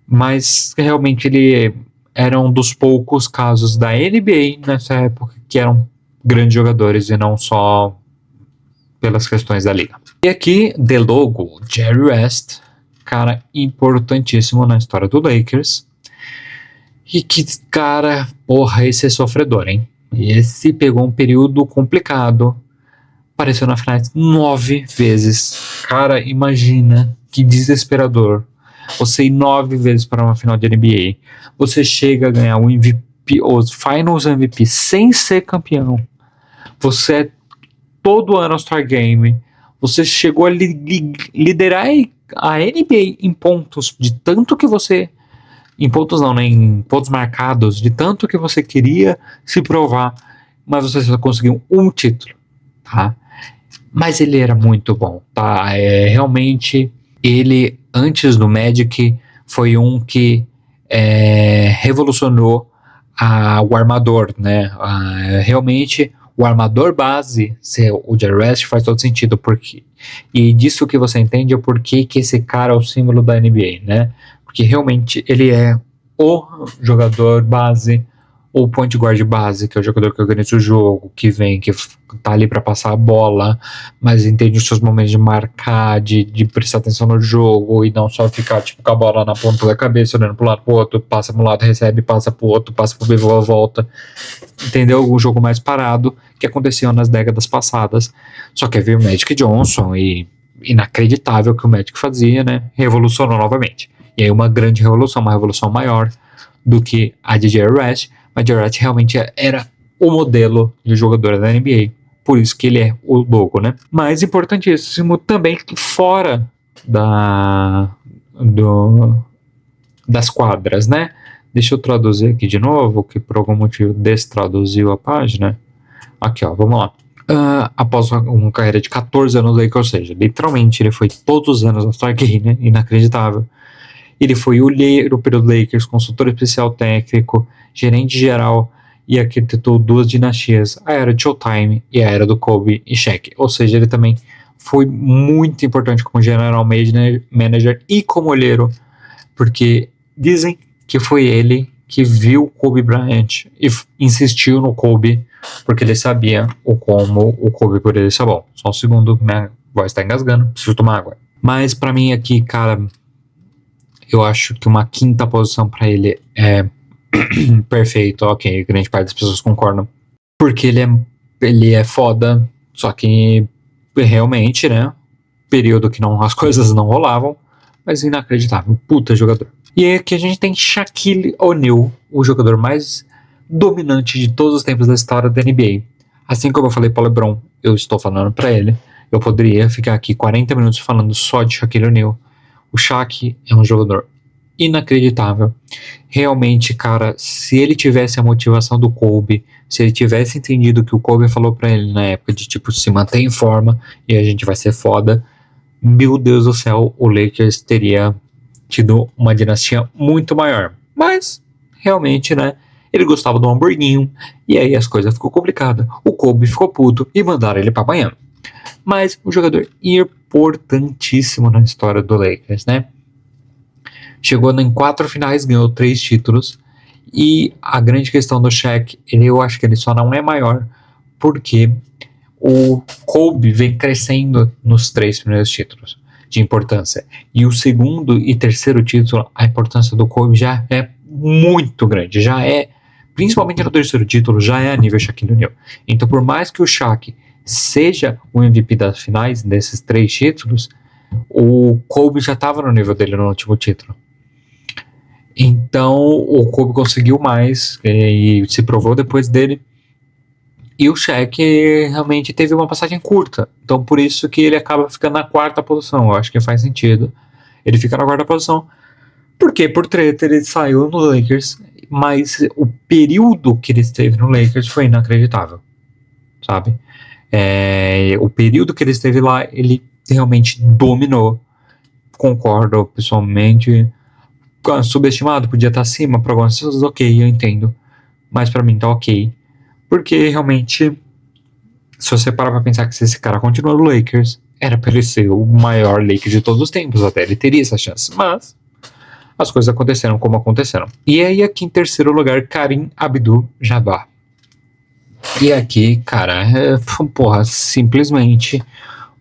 Mas realmente ele era um dos poucos casos da NBA nessa época que eram grandes jogadores e não só pelas questões da liga. E aqui, The Logo, Jerry West, cara importantíssimo na história do Lakers. E que, cara, porra, esse é sofredor, hein? Esse pegou um período complicado. Apareceu na final 9 vezes. Cara, imagina que desesperador. Você ir 9 vezes para uma final de NBA. Você chega a ganhar o MVP, os Finals MVP sem ser campeão. Você é todo ano All-Star Game. Você chegou a liderar a NBA em pontos, de tanto que você... Em pontos não, né? Em pontos marcados, de tanto que você queria se provar, mas você só conseguiu um título, tá? Mas ele era muito bom, tá? Realmente, ele, antes do Magic, foi um que revolucionou o armador, né? Realmente, o armador base, ser o Jerry West, faz todo sentido, porque e disso que você entende é o porquê que esse cara é o símbolo da NBA, né? Porque realmente ele é o jogador base, o point guard base, que é o jogador que organiza o jogo, que vem, que tá ali para passar a bola, mas entende os seus momentos de marcar, de prestar atenção no jogo e não só ficar tipo com a bola na ponta da cabeça, olhando pro lado pro outro, passa pro lado, recebe, passa pro outro, passa pro pivô, volta. Entendeu? O jogo mais parado que aconteceu nas décadas passadas. Só que veio o Magic Johnson e inacreditável que o Magic fazia, né? Revolucionou novamente. E aí uma grande revolução, uma revolução maior do que a de Jerry West, mas Jerry West realmente era o modelo de jogador da NBA, por isso que ele é o logo, né? Mas importantíssimo também fora das quadras, né? Deixa eu traduzir aqui de novo, que por algum motivo destraduziu a página. Aqui, ó, vamos lá. Após uma carreira de 14 anos no Lakers, ou seja, literalmente ele foi todos os anos no All-Star Game, né? Inacreditável. Ele foi olheiro pelo Lakers, consultor especial técnico, gerente geral e arquitetou 2 dinastias, a era de Showtime e a era do Kobe e Shaq. Ou seja, ele também foi muito importante como general manager e como olheiro, porque dizem que foi ele que viu Kobe Bryant e insistiu no Kobe, porque ele sabia como o Kobe poderia ser bom. Só um segundo, minha voz está engasgando, preciso tomar água. Mas para mim aqui, cara, eu acho que uma 5ª posição para ele é perfeito, ok, grande parte das pessoas concordam, porque ele é foda, só que realmente, né, período que as coisas não rolavam, mas inacreditável, puta jogador. E aí aqui a gente tem Shaquille O'Neal, o jogador mais dominante de todos os tempos da história da NBA. Assim como eu falei para o LeBron, eu estou falando para ele, eu poderia ficar aqui 40 minutos falando só de Shaquille O'Neal. O Shaq é um jogador inacreditável. Realmente, cara, se ele tivesse a motivação do Kobe, se ele tivesse entendido o que o Kobe falou pra ele na época de tipo, se manter em forma e a gente vai ser foda, meu Deus do céu, o Lakers teria tido uma dinastia muito maior. Mas, realmente, né, ele gostava do hamburguinho e aí as coisas ficou complicadas. O Kobe ficou puto e mandaram ele pra Miami. Mas um jogador importantíssimo na história do Lakers, né? Chegou em 4 finais, ganhou 3 títulos. E a grande questão do Shaq, eu acho que ele só não é maior porque o Kobe vem crescendo nos 3 primeiros títulos de importância. E o segundo e terceiro título, a importância do Kobe já é muito grande. Já é, principalmente no terceiro título, já é a nível Shaquille O'Neal. Então, por mais que o Shaq seja o MVP das finais desses 3 títulos, o Kobe já estava no nível dele no último título. Então o Kobe conseguiu mais e se provou depois dele. E o Shaq realmente teve uma passagem curta. Então por isso que ele acaba ficando na 4ª posição. Eu acho que faz sentido. Ele fica na 4ª posição. Porque por treta ele saiu no Lakers, mas o período que ele esteve no Lakers foi inacreditável, sabe? O período que ele esteve lá, ele realmente dominou. Concordo pessoalmente. Subestimado, podia estar acima para algumas pessoas, ok, eu entendo. Mas para mim tá ok. Porque realmente, se você parar pra pensar que se esse cara continua no Lakers, era pra ele ser o maior Lakers de todos os tempos, até ele teria essa chance. Mas as coisas aconteceram como aconteceram. E aí aqui em terceiro lugar, Kareem Abdul-Jabbar. E aqui, cara, porra, simplesmente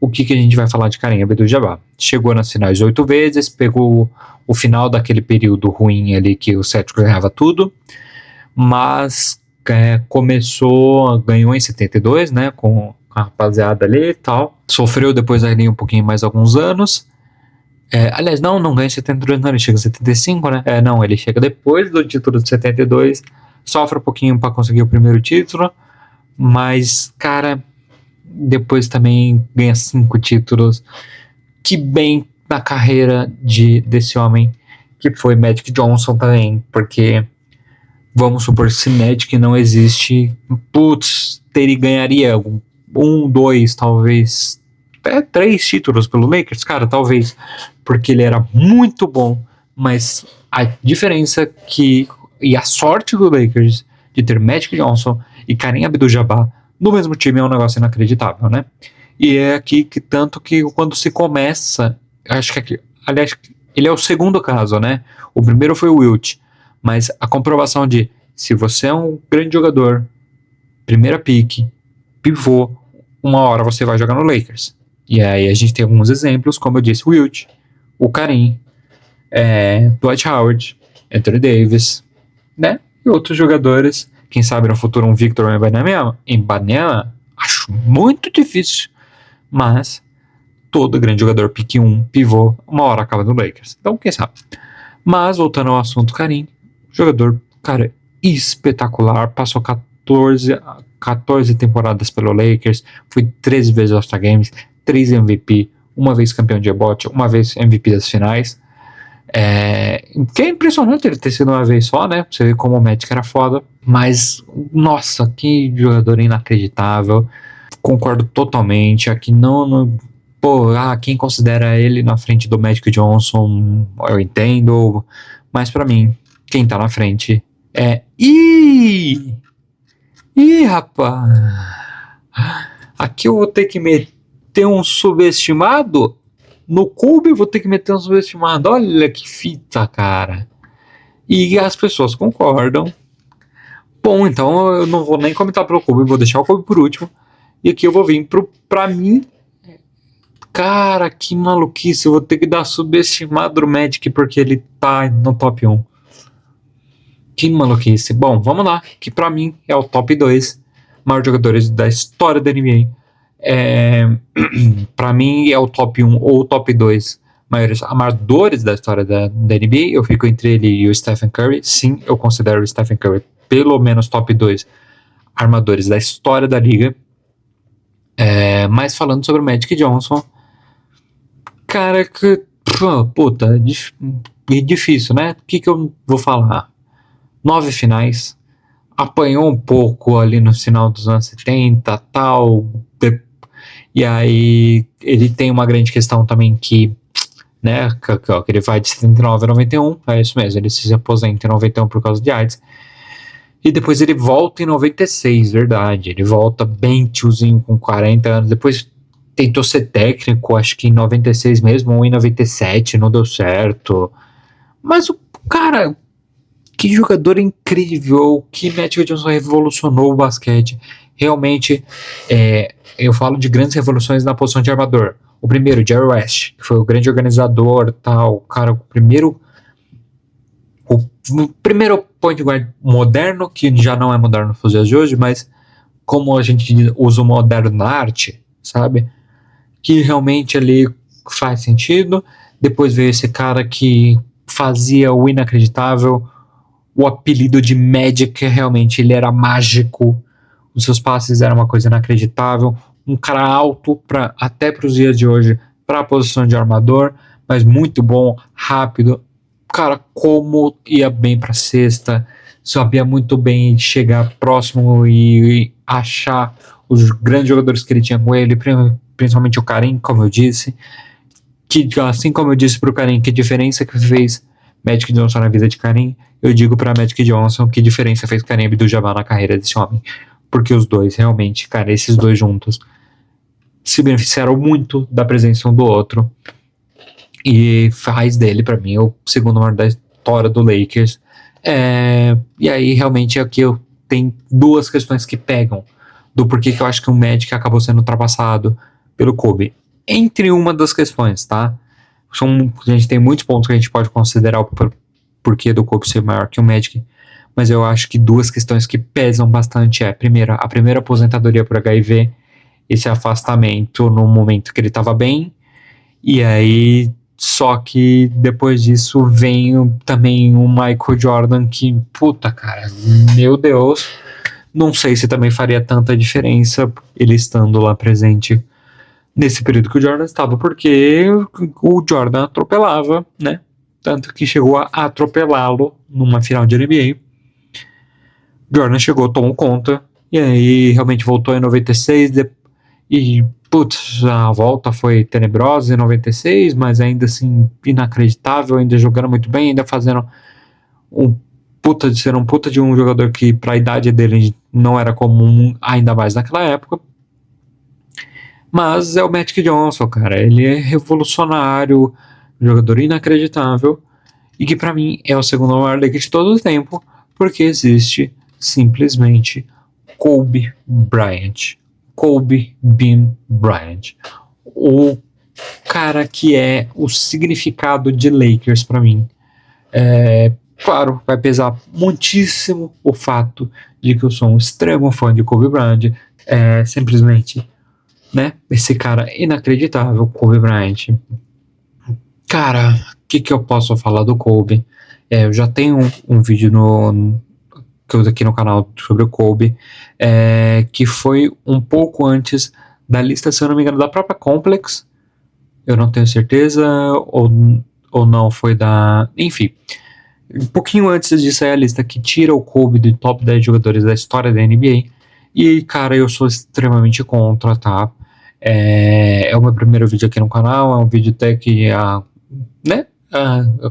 o que a gente vai falar de Kareem Abdul-Jabbar? Chegou nas finais 8 vezes, pegou o final daquele período ruim ali que o Celtics ganhava tudo, mas ganhou em 72, né, com a rapaziada ali e tal, sofreu depois ali um pouquinho mais alguns anos, aliás, não ganha em 72 não, ele chega em 75, né, não, ele chega depois do título de 72, sofre um pouquinho para conseguir o primeiro título, mas, cara, depois também ganha 5 títulos, que bem na carreira desse homem, que foi Magic Johnson também, porque vamos supor que se Magic não existe, ele ganharia 1, 2, talvez 3 títulos pelo Lakers, cara, talvez, porque ele era muito bom, mas a diferença e a sorte do Lakers de ter Magic Johnson e Kareem Abdul-Jabbar no mesmo time é um negócio inacreditável, né? E é aqui que tanto que quando se começa, acho que aliás, ele é o segundo caso, né? O primeiro foi o Wilt, mas a comprovação de se você é um grande jogador, primeira pick, pivô, uma hora você vai jogar no Lakers. E aí a gente tem alguns exemplos, como eu disse, o Wilt, o Kareem, Dwight Howard, Anthony Davis, né? E outros jogadores, quem sabe no futuro um Victor Wembanyama, acho muito difícil, mas todo grande jogador pick 1, pivô, uma hora acaba no Lakers. Então, quem sabe? Mas, voltando ao assunto Kareem, jogador, cara, espetacular, passou 14 temporadas pelo Lakers, foi 13 vezes All-Star Games, 3 MVP, uma vez campeão de rebote, uma vez MVP das finais. Que é impressionante ele ter sido uma vez só, né? Pra você ver como o Magic era foda. Mas, nossa, que jogador inacreditável. Concordo totalmente. Aqui quem considera ele na frente do Magic Johnson, eu entendo. Mas pra mim, quem tá na frente é... Ih, rapaz! Aqui eu vou ter que meter um subestimado? No Kobe eu vou ter que meter um subestimado. Olha que fita, cara. E as pessoas concordam. Bom, então eu não vou nem comentar pelo Kobe, vou deixar o Kobe por último. E aqui eu vou vir pra mim. Cara, que maluquice. Eu vou ter que dar subestimado o Magic porque ele tá no top 1. Que maluquice. Bom, vamos lá. Que pra mim é o top 2 maiores jogadores da história da NBA. Pra mim é o top 1 ou o top 2 maiores armadores da história da NBA. Eu fico entre ele e o Stephen Curry. Sim, eu considero o Stephen Curry pelo menos top 2 armadores da história da liga. Mas falando sobre o Magic Johnson, cara, é difícil, né? O que eu vou falar? 9 finais, apanhou um pouco ali no final dos anos 70, tal, e aí ele tem uma grande questão também que, né, que ele vai de 79 a 91, é isso mesmo, ele se aposenta em 91 por causa de AIDS, e depois ele volta em 96, verdade, ele volta bem tiozinho com 40 anos, depois tentou ser técnico, acho que em 96 mesmo, ou em 97, não deu certo, mas o cara... Que jogador incrível, que Magic Johnson revolucionou o basquete. Realmente, eu falo de grandes revoluções na posição de armador. O primeiro, Jerry West, que foi o grande organizador, tal, cara, o primeiro point guard moderno, que já não é moderno nos dias de hoje, mas como a gente usa o moderno na arte, sabe? Que realmente ali faz sentido. Depois veio esse cara que fazia o inacreditável. O apelido de Magic, realmente, ele era mágico. Os seus passes eram uma coisa inacreditável. Um cara alto, até para os dias de hoje, para a posição de armador, mas muito bom, rápido. Cara, como ia bem para a cesta, sabia muito bem chegar próximo e achar os grandes jogadores que ele tinha com ele, principalmente o Kareem, como eu disse. Que, assim como eu disse para o Kareem, que diferença que fez Magic Johnson na vida de Kareem, eu digo para Magic Johnson que diferença fez Kareem Abdul-Jabbar na carreira desse homem. Porque os dois, realmente, cara, esses dois juntos se beneficiaram muito da presença um do outro. E faz dele, para mim, o segundo maior da história do Lakers. E aí, realmente, aqui eu tenho duas questões que pegam do porquê que eu acho que o Magic acabou sendo ultrapassado pelo Kobe. entre uma das questões, tá? A gente tem muitos pontos que a gente pode considerar o porquê do Kobe ser maior que o Magic, mas eu acho que duas questões que pesam bastante primeira, a primeira aposentadoria por HIV, esse afastamento no momento que ele estava bem, e aí só que depois disso vem também o Michael Jordan que, puta cara, meu Deus, não sei se também faria tanta diferença ele estando lá presente nesse período que o Jordan estava, porque o Jordan atropelava, né? Tanto que chegou a atropelá-lo numa final de NBA. Jordan chegou, tomou conta, e aí realmente voltou em 96, e putz, a volta foi tenebrosa em 96, mas ainda assim inacreditável, ainda jogando muito bem, ainda fazendo um puta de ser um puta de um jogador que pra idade dele não era comum, ainda mais naquela época. Mas é o Magic Johnson, cara. Ele é revolucionário, um jogador inacreditável, e que pra mim é o segundo maior Laker de todo o tempo, porque existe simplesmente Kobe Bryant. Kobe Bean Bryant. O cara que é o significado de Lakers pra mim. Claro, vai pesar muitíssimo o fato de que eu sou um extremo fã de Kobe Bryant. Simplesmente, né? Esse cara inacreditável, Kobe Bryant. Cara, o que eu posso falar do Kobe? Eu já tenho um vídeo que eu uso aqui no canal sobre o Kobe, que foi um pouco antes da lista, se eu não me engano, da própria Complex. Eu não tenho certeza, ou não foi da... Enfim, um pouquinho antes de sair a lista que tira o Kobe do top 10 jogadores da história da NBA. E, cara, eu sou extremamente contra, tá? É o meu primeiro vídeo aqui no canal, é um vídeo até que a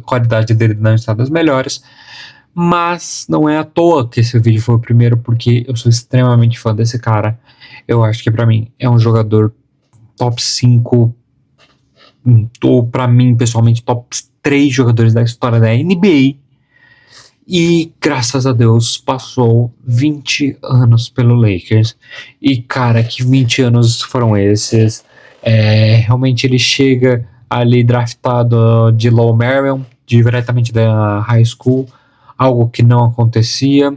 qualidade dele não está das melhores, mas não é à toa que esse vídeo foi o primeiro, porque eu sou extremamente fã desse cara. Eu acho que pra mim é um jogador top 5, ou pra mim pessoalmente top 3 jogadores da história da NBA. E graças a Deus passou 20 anos pelo Lakers. E cara, que 20 anos foram esses? Realmente ele chega ali draftado de Low Marion, diretamente da high school, algo que não acontecia,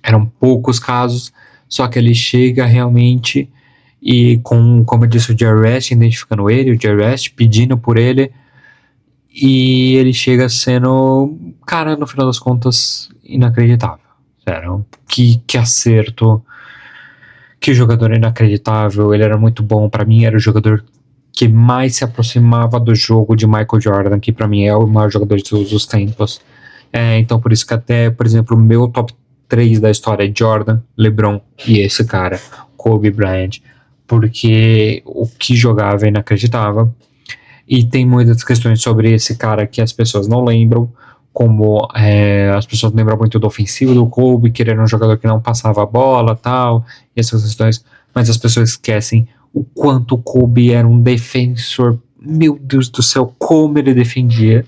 eram poucos casos, só que ele chega realmente e como eu disse, o Jerry West identificando ele, o Jerry West pedindo por ele, e ele chega sendo, cara, no final das contas, inacreditável. Sério, que acerto, que jogador inacreditável. Ele era muito bom, pra mim era o jogador que mais se aproximava do jogo de Michael Jordan, que pra mim é o maior jogador de todos os tempos. Então por isso que até, por exemplo, o meu top 3 da história é Jordan, LeBron e esse cara, Kobe Bryant, porque o que jogava é inacreditável. E tem muitas questões sobre esse cara que as pessoas não lembram, como as pessoas lembram muito do ofensivo do Kobe, que ele era um jogador que não passava a bola, tal, e essas questões, mas as pessoas esquecem o quanto o Kobe era um defensor. Meu Deus do céu, como ele defendia.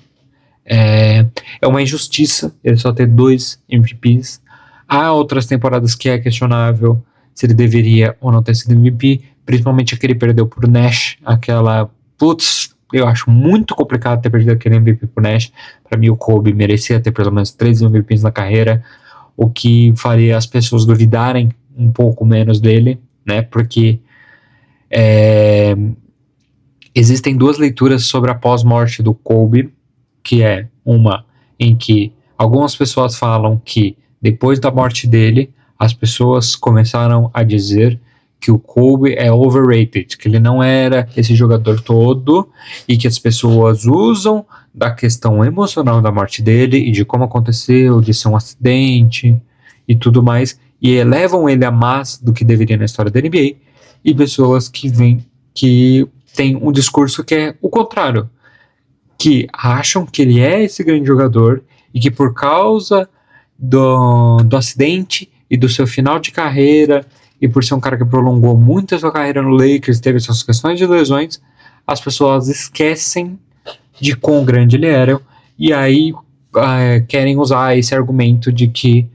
É uma injustiça ele só ter 2 MVPs. Há outras temporadas que é questionável se ele deveria ou não ter sido MVP, principalmente a que ele perdeu por Nash, aquela, putz, eu acho muito complicado ter perdido aquele MVP por Nash. Para mim o Kobe merecia ter pelo menos 3 MVPs na carreira, o que faria as pessoas duvidarem um pouco menos dele, né, porque existem 2 leituras sobre a pós-morte do Kobe, que é uma em que algumas pessoas falam que depois da morte dele, as pessoas começaram a dizer que o Kobe é overrated, que ele não era esse jogador todo, e que as pessoas usam da questão emocional da morte dele e de como aconteceu, de ser um acidente e tudo mais, e elevam ele a mais do que deveria na história da NBA, e pessoas que têm um discurso que é o contrário, que acham que ele é esse grande jogador e que por causa do acidente e do seu final de carreira, e por ser um cara que prolongou muito a sua carreira no Lakers, teve suas questões de lesões, as pessoas esquecem de quão grande ele era, e aí querem usar esse argumento de que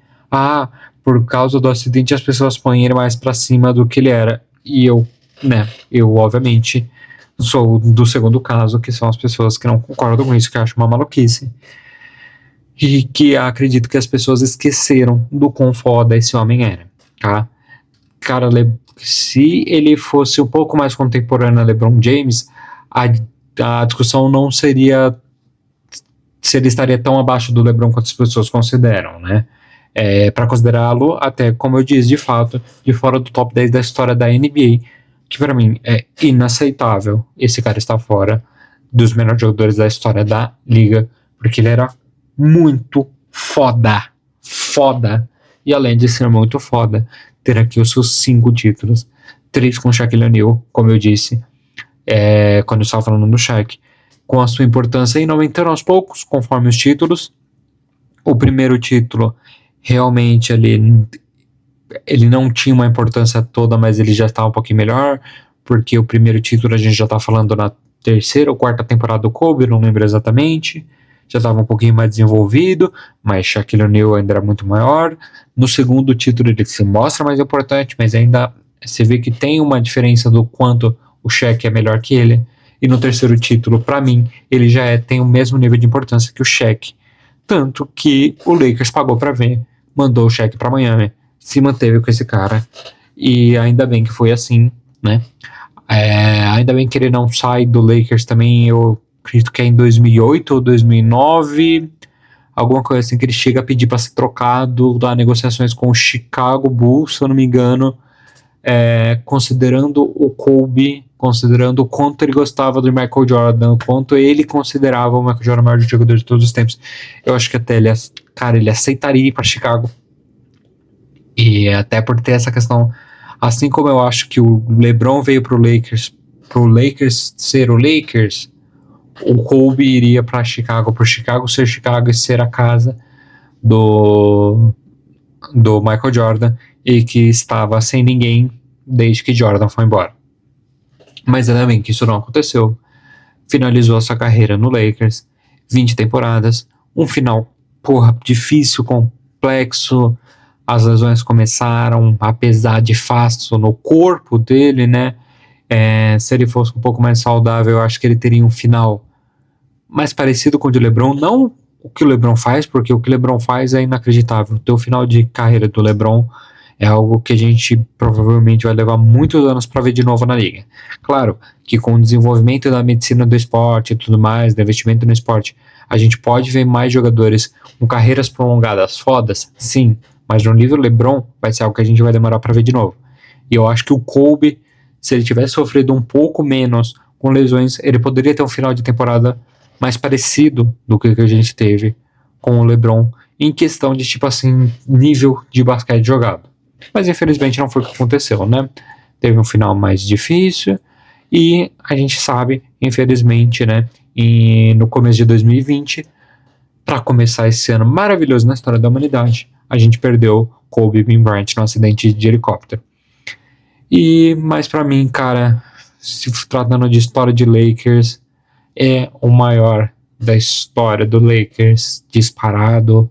por causa do acidente as pessoas põem ele mais pra cima do que ele era. E eu obviamente Sou do segundo caso, que são as pessoas que não concordam com isso, que acham uma maluquice. E que acredito que as pessoas esqueceram do quão foda esse homem era, tá? Cara, se ele fosse um pouco mais contemporâneo a LeBron James, a discussão não seria se ele estaria tão abaixo do LeBron quanto as pessoas consideram, né? Para considerá-lo, até como eu disse, de fato, de fora do top 10 da história da NBA, que para mim é inaceitável esse cara estar fora dos melhores jogadores da história da liga, porque ele era muito foda. E além de ser muito foda, ter aqui os seus 5 títulos, 3 com Shaquille O'Neal, como eu disse, quando eu estava falando do Shaq, com a sua importância indo aumentando aos poucos, conforme os títulos. O primeiro título, realmente, ele não tinha uma importância toda, mas ele já estava um pouquinho melhor, porque o primeiro título a gente já está falando na terceira ou quarta temporada do Kobe, não lembro exatamente, já estava um pouquinho mais desenvolvido, mas Shaquille O'Neal ainda era muito maior. No segundo título ele se mostra mais importante, mas ainda você vê que tem uma diferença do quanto o Shaq é melhor que ele. E no terceiro título, para mim, ele já tem o mesmo nível de importância que o Shaq. Tanto que o Lakers pagou para ver, mandou o Shaq para Miami, se manteve com esse cara. E ainda bem que foi assim, né? Ainda bem que ele não sai do Lakers também, eu acredito que é em 2008 ou 2009, alguma coisa assim, que ele chega a pedir para ser trocado, dar negociações com o Chicago Bulls, se eu não me engano, considerando o Kobe, considerando o quanto ele gostava do Michael Jordan, o quanto ele considerava o Michael Jordan o maior jogador de todos os tempos. Eu acho que até ele aceitaria ir para Chicago. E até por ter essa questão, assim como eu acho que o LeBron veio pro Lakers ser o Lakers, o Kobe iria para Chicago, por Chicago ser Chicago e ser a casa do Michael Jordan, e que estava sem ninguém desde que Jordan foi embora. Mas ainda bem que isso não aconteceu. Finalizou a sua carreira no Lakers, 20 temporadas, um final, difícil, complexo. As lesões começaram a pesar de fato no corpo dele, né? Se ele fosse um pouco mais saudável, eu acho que ele teria um final mais parecido com o de LeBron. Não o que o LeBron faz, porque o que o LeBron faz é inacreditável. O final de carreira do LeBron é algo que a gente provavelmente vai levar muitos anos para ver de novo na liga. Claro que com o desenvolvimento da medicina do esporte e tudo mais, do investimento no esporte, a gente pode ver mais jogadores com carreiras prolongadas fodas, sim, mas no nível LeBron vai ser algo que a gente vai demorar para ver de novo. E eu acho que o Kobe, se ele tivesse sofrido um pouco menos com lesões, ele poderia ter um final de temporada mais parecido do que a gente teve com o LeBron, em questão de, tipo assim, nível de basquete jogado. Mas infelizmente não foi o que aconteceu, né? Teve um final mais difícil e a gente sabe, infelizmente, né, no começo de 2020, para começar esse ano maravilhoso na história da humanidade, a gente perdeu Kobe Bryant no acidente de helicóptero. Mas para mim, cara, se tratando de história de Lakers, é o maior da história do Lakers, disparado.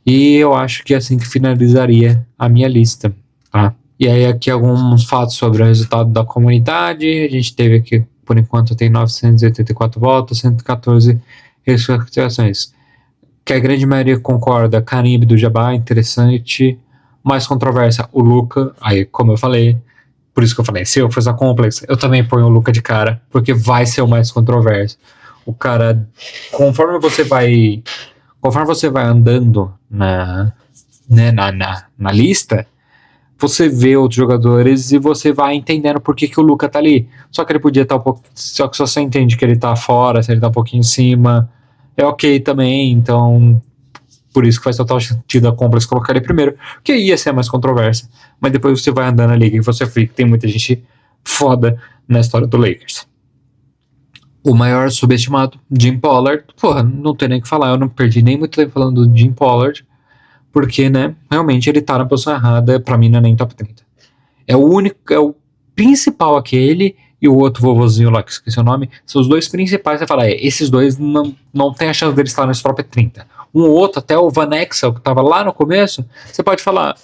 E eu acho que é assim que finalizaria a minha lista, tá? E aí aqui alguns fatos sobre o resultado da comunidade. A gente teve aqui, por enquanto, tem 984 votos, 114 registrações. Que a grande maioria concorda. Karim Abdul-Jabbar, interessante. Mais controvérsia, o Luka. Aí, como eu falei, por isso que eu falei, se eu fosse a Complex, eu também ponho o Luka de cara, porque vai ser o mais controverso. O cara, conforme você vai andando na lista, você vê outros jogadores e você vai entendendo por que o Luka tá ali. Só que ele podia estar um pouco. Só que se você entende que ele tá fora, se ele tá um pouquinho em cima, é ok também. Então, por isso que faz total sentido a Complex colocar ele primeiro, porque ia ser mais controversa. Mas depois você vai andando na liga e você vê que tem muita gente foda na história do Lakers. O maior subestimado, Jim Pollard. Porra, não tem nem o que falar, eu não perdi nem muito tempo falando do Jim Pollard, porque, né, realmente ele tá na posição errada, pra mim não é nem top 30. É o principal aquele, e o outro vovozinho lá, que esqueci o nome, são os dois principais. Você fala, esses dois não tem a chance deles estar nesse top 30. Um ou outro, até o Van Exel, que tava lá no começo, você pode falar,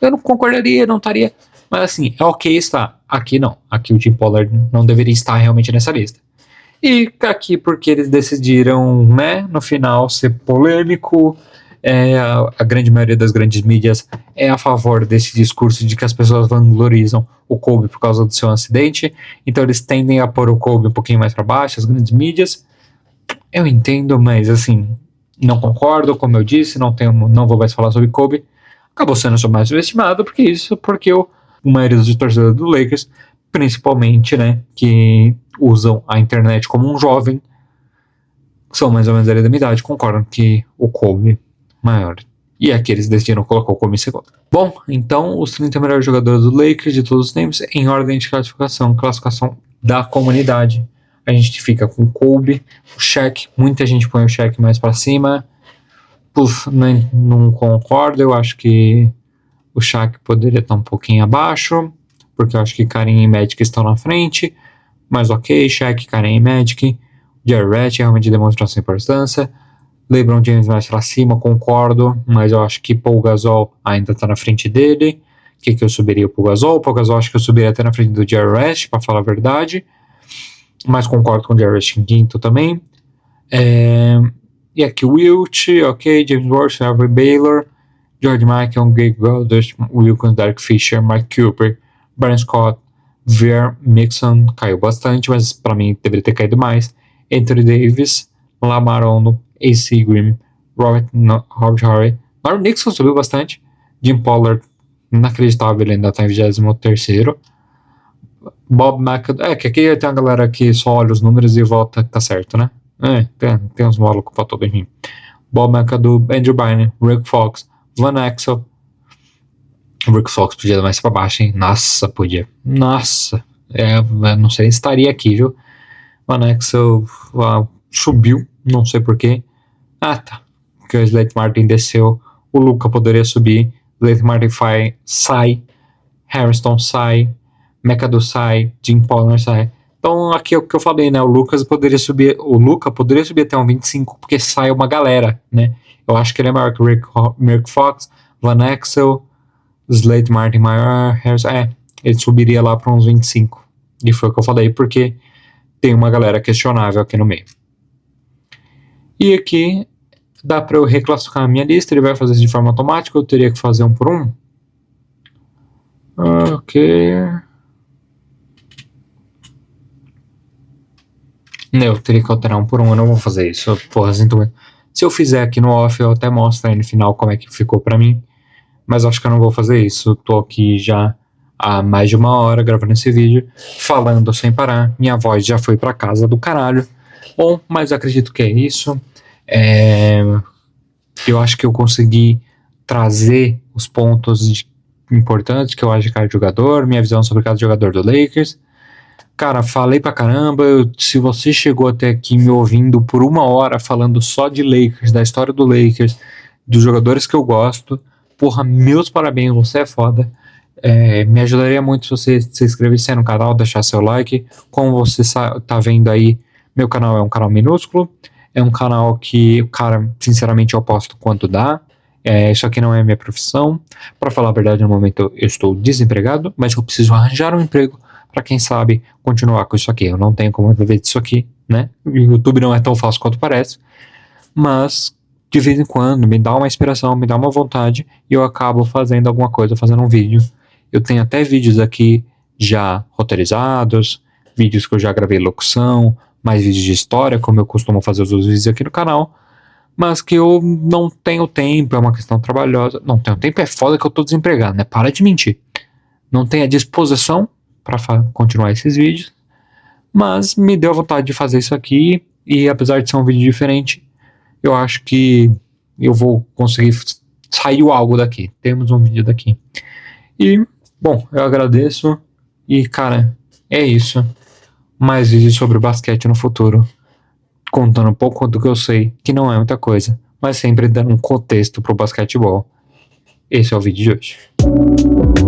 eu não concordaria, não estaria. Mas assim, é ok estar. Aqui não. Aqui o Jim Pollard não deveria estar realmente nessa lista. E aqui porque eles decidiram, né, no final, ser polêmico. A grande maioria das grandes mídias é a favor desse discurso de que as pessoas vanglorizam o Kobe por causa do seu acidente. Então eles tendem a pôr o Kobe um pouquinho mais para baixo, as grandes mídias. Eu entendo, mas assim, não concordo, como eu disse, não vou mais falar sobre Kobe. Acabou sendo mais subestimado porque a maioria dos torcedores do Lakers, principalmente, né, que usam a internet como um jovem, são mais ou menos da minha idade, concordam que o Kobe maior. E aqui eles decidiram colocar o Kobe em segundo. Bom, então os 30 melhores jogadores do Lakers de todos os tempos em ordem de classificação da comunidade. A gente fica com o Kobe, o Shaq, muita gente põe o Shaq mais para cima. Não concordo, eu acho que o Shaq poderia estar um pouquinho abaixo, porque eu acho que Kareem e Magic estão na frente, mas ok, Shaq, Kareem e Magic. Jerry West realmente demonstra sua importância. LeBron James mais pra cima, concordo, mas eu acho que Paul Gasol ainda tá na frente dele. O que eu subiria pro Gasol? Paul Gasol acho que eu subiria até na frente do Jerry West, pra falar a verdade, mas concordo com o Jerry West em quinto também. E aqui Wilt, ok, James Worth, Avery Baylor, George Michael, Greg Goldust, Wilkins, Derek Fisher, Mark Cooper, Brian Scott, Ver Mixon, caiu bastante, mas pra mim deveria ter caído mais. Anthony Davis, Lamar Odom, AC Green, Robert Horry, Lauren Nixon subiu bastante, Jim Pollard, inacreditável, ele ainda tá em 23º. Bob McAdoo, que aqui tem uma galera que só olha os números e volta que tá certo, né? Tem uns malucos pra todo mundo. Bob McAdoo, Andrew Bynum, Rick Fox, Van Exel. O Rick Fox podia dar mais pra baixo, hein? Nossa, podia. Nossa. Eu não sei se estaria aqui, viu? Van Exel subiu, não sei porquê. Tá. Porque o Slate Martin desceu. O Luka poderia subir. Slate Martin sai. Harrison sai. McAdoo sai. Jim Pollard sai. Então aqui é o que eu falei, né? O Luka poderia subir até um 25, porque sai uma galera, né? Eu acho que ele é maior que o Rick Fox, Van Exel, Slate Martin maior, Harrison. Ele subiria lá para uns 25. E foi o que eu falei, porque tem uma galera questionável aqui no meio. E aqui dá para eu reclassificar a minha lista. Ele vai fazer isso de forma automática. Eu teria que fazer um por um. Ok. Eu teria que alterar um por um. Eu não vou fazer isso. Porra, sinto muito. Se eu fizer aqui no off, eu até mostro aí no final como é que ficou para mim. Mas acho que eu não vou fazer isso. Tô aqui já há mais de 1 hora gravando esse vídeo, falando sem parar. Minha voz já foi pra casa do caralho. Bom, mas acredito que é isso. Eu acho que eu consegui trazer os pontos importantes que eu acho de cada jogador, minha visão sobre cada jogador do Lakers. Cara, falei pra caramba. Se você chegou até aqui me ouvindo por 1 hora falando só de Lakers, da história do Lakers, dos jogadores que eu gosto, porra, meus parabéns, você é foda. Me ajudaria muito se você se inscrevesse no canal, deixar seu like. Como você tá vendo aí, meu canal é um canal minúsculo, é um canal que, cara, sinceramente eu posto quanto dá. Isso aqui não é minha profissão. Para falar a verdade, no momento eu estou desempregado, mas eu preciso arranjar um emprego para, quem sabe, continuar com isso aqui. Eu não tenho como viver disso aqui, né? O YouTube não é tão fácil quanto parece, mas de vez em quando me dá uma inspiração, me dá uma vontade e eu acabo fazendo alguma coisa, fazendo um vídeo. Eu tenho até vídeos aqui já roteirizados, vídeos que eu já gravei locução, mais vídeos de história, como eu costumo fazer os vídeos aqui no canal, mas que eu não tenho tempo, é uma questão trabalhosa. Não tenho tempo, é foda que eu tô desempregado, né? Para de mentir. Não tenho a disposição para continuar esses vídeos, mas me deu vontade de fazer isso aqui, e apesar de ser um vídeo diferente, eu acho que eu vou conseguir sair algo daqui. Temos um vídeo daqui. E, bom, eu agradeço. E, cara, é isso. Mais vídeos sobre basquete no futuro, contando um pouco do que eu sei, que não é muita coisa, mas sempre dando um contexto pro basquetebol. Esse é o vídeo de hoje.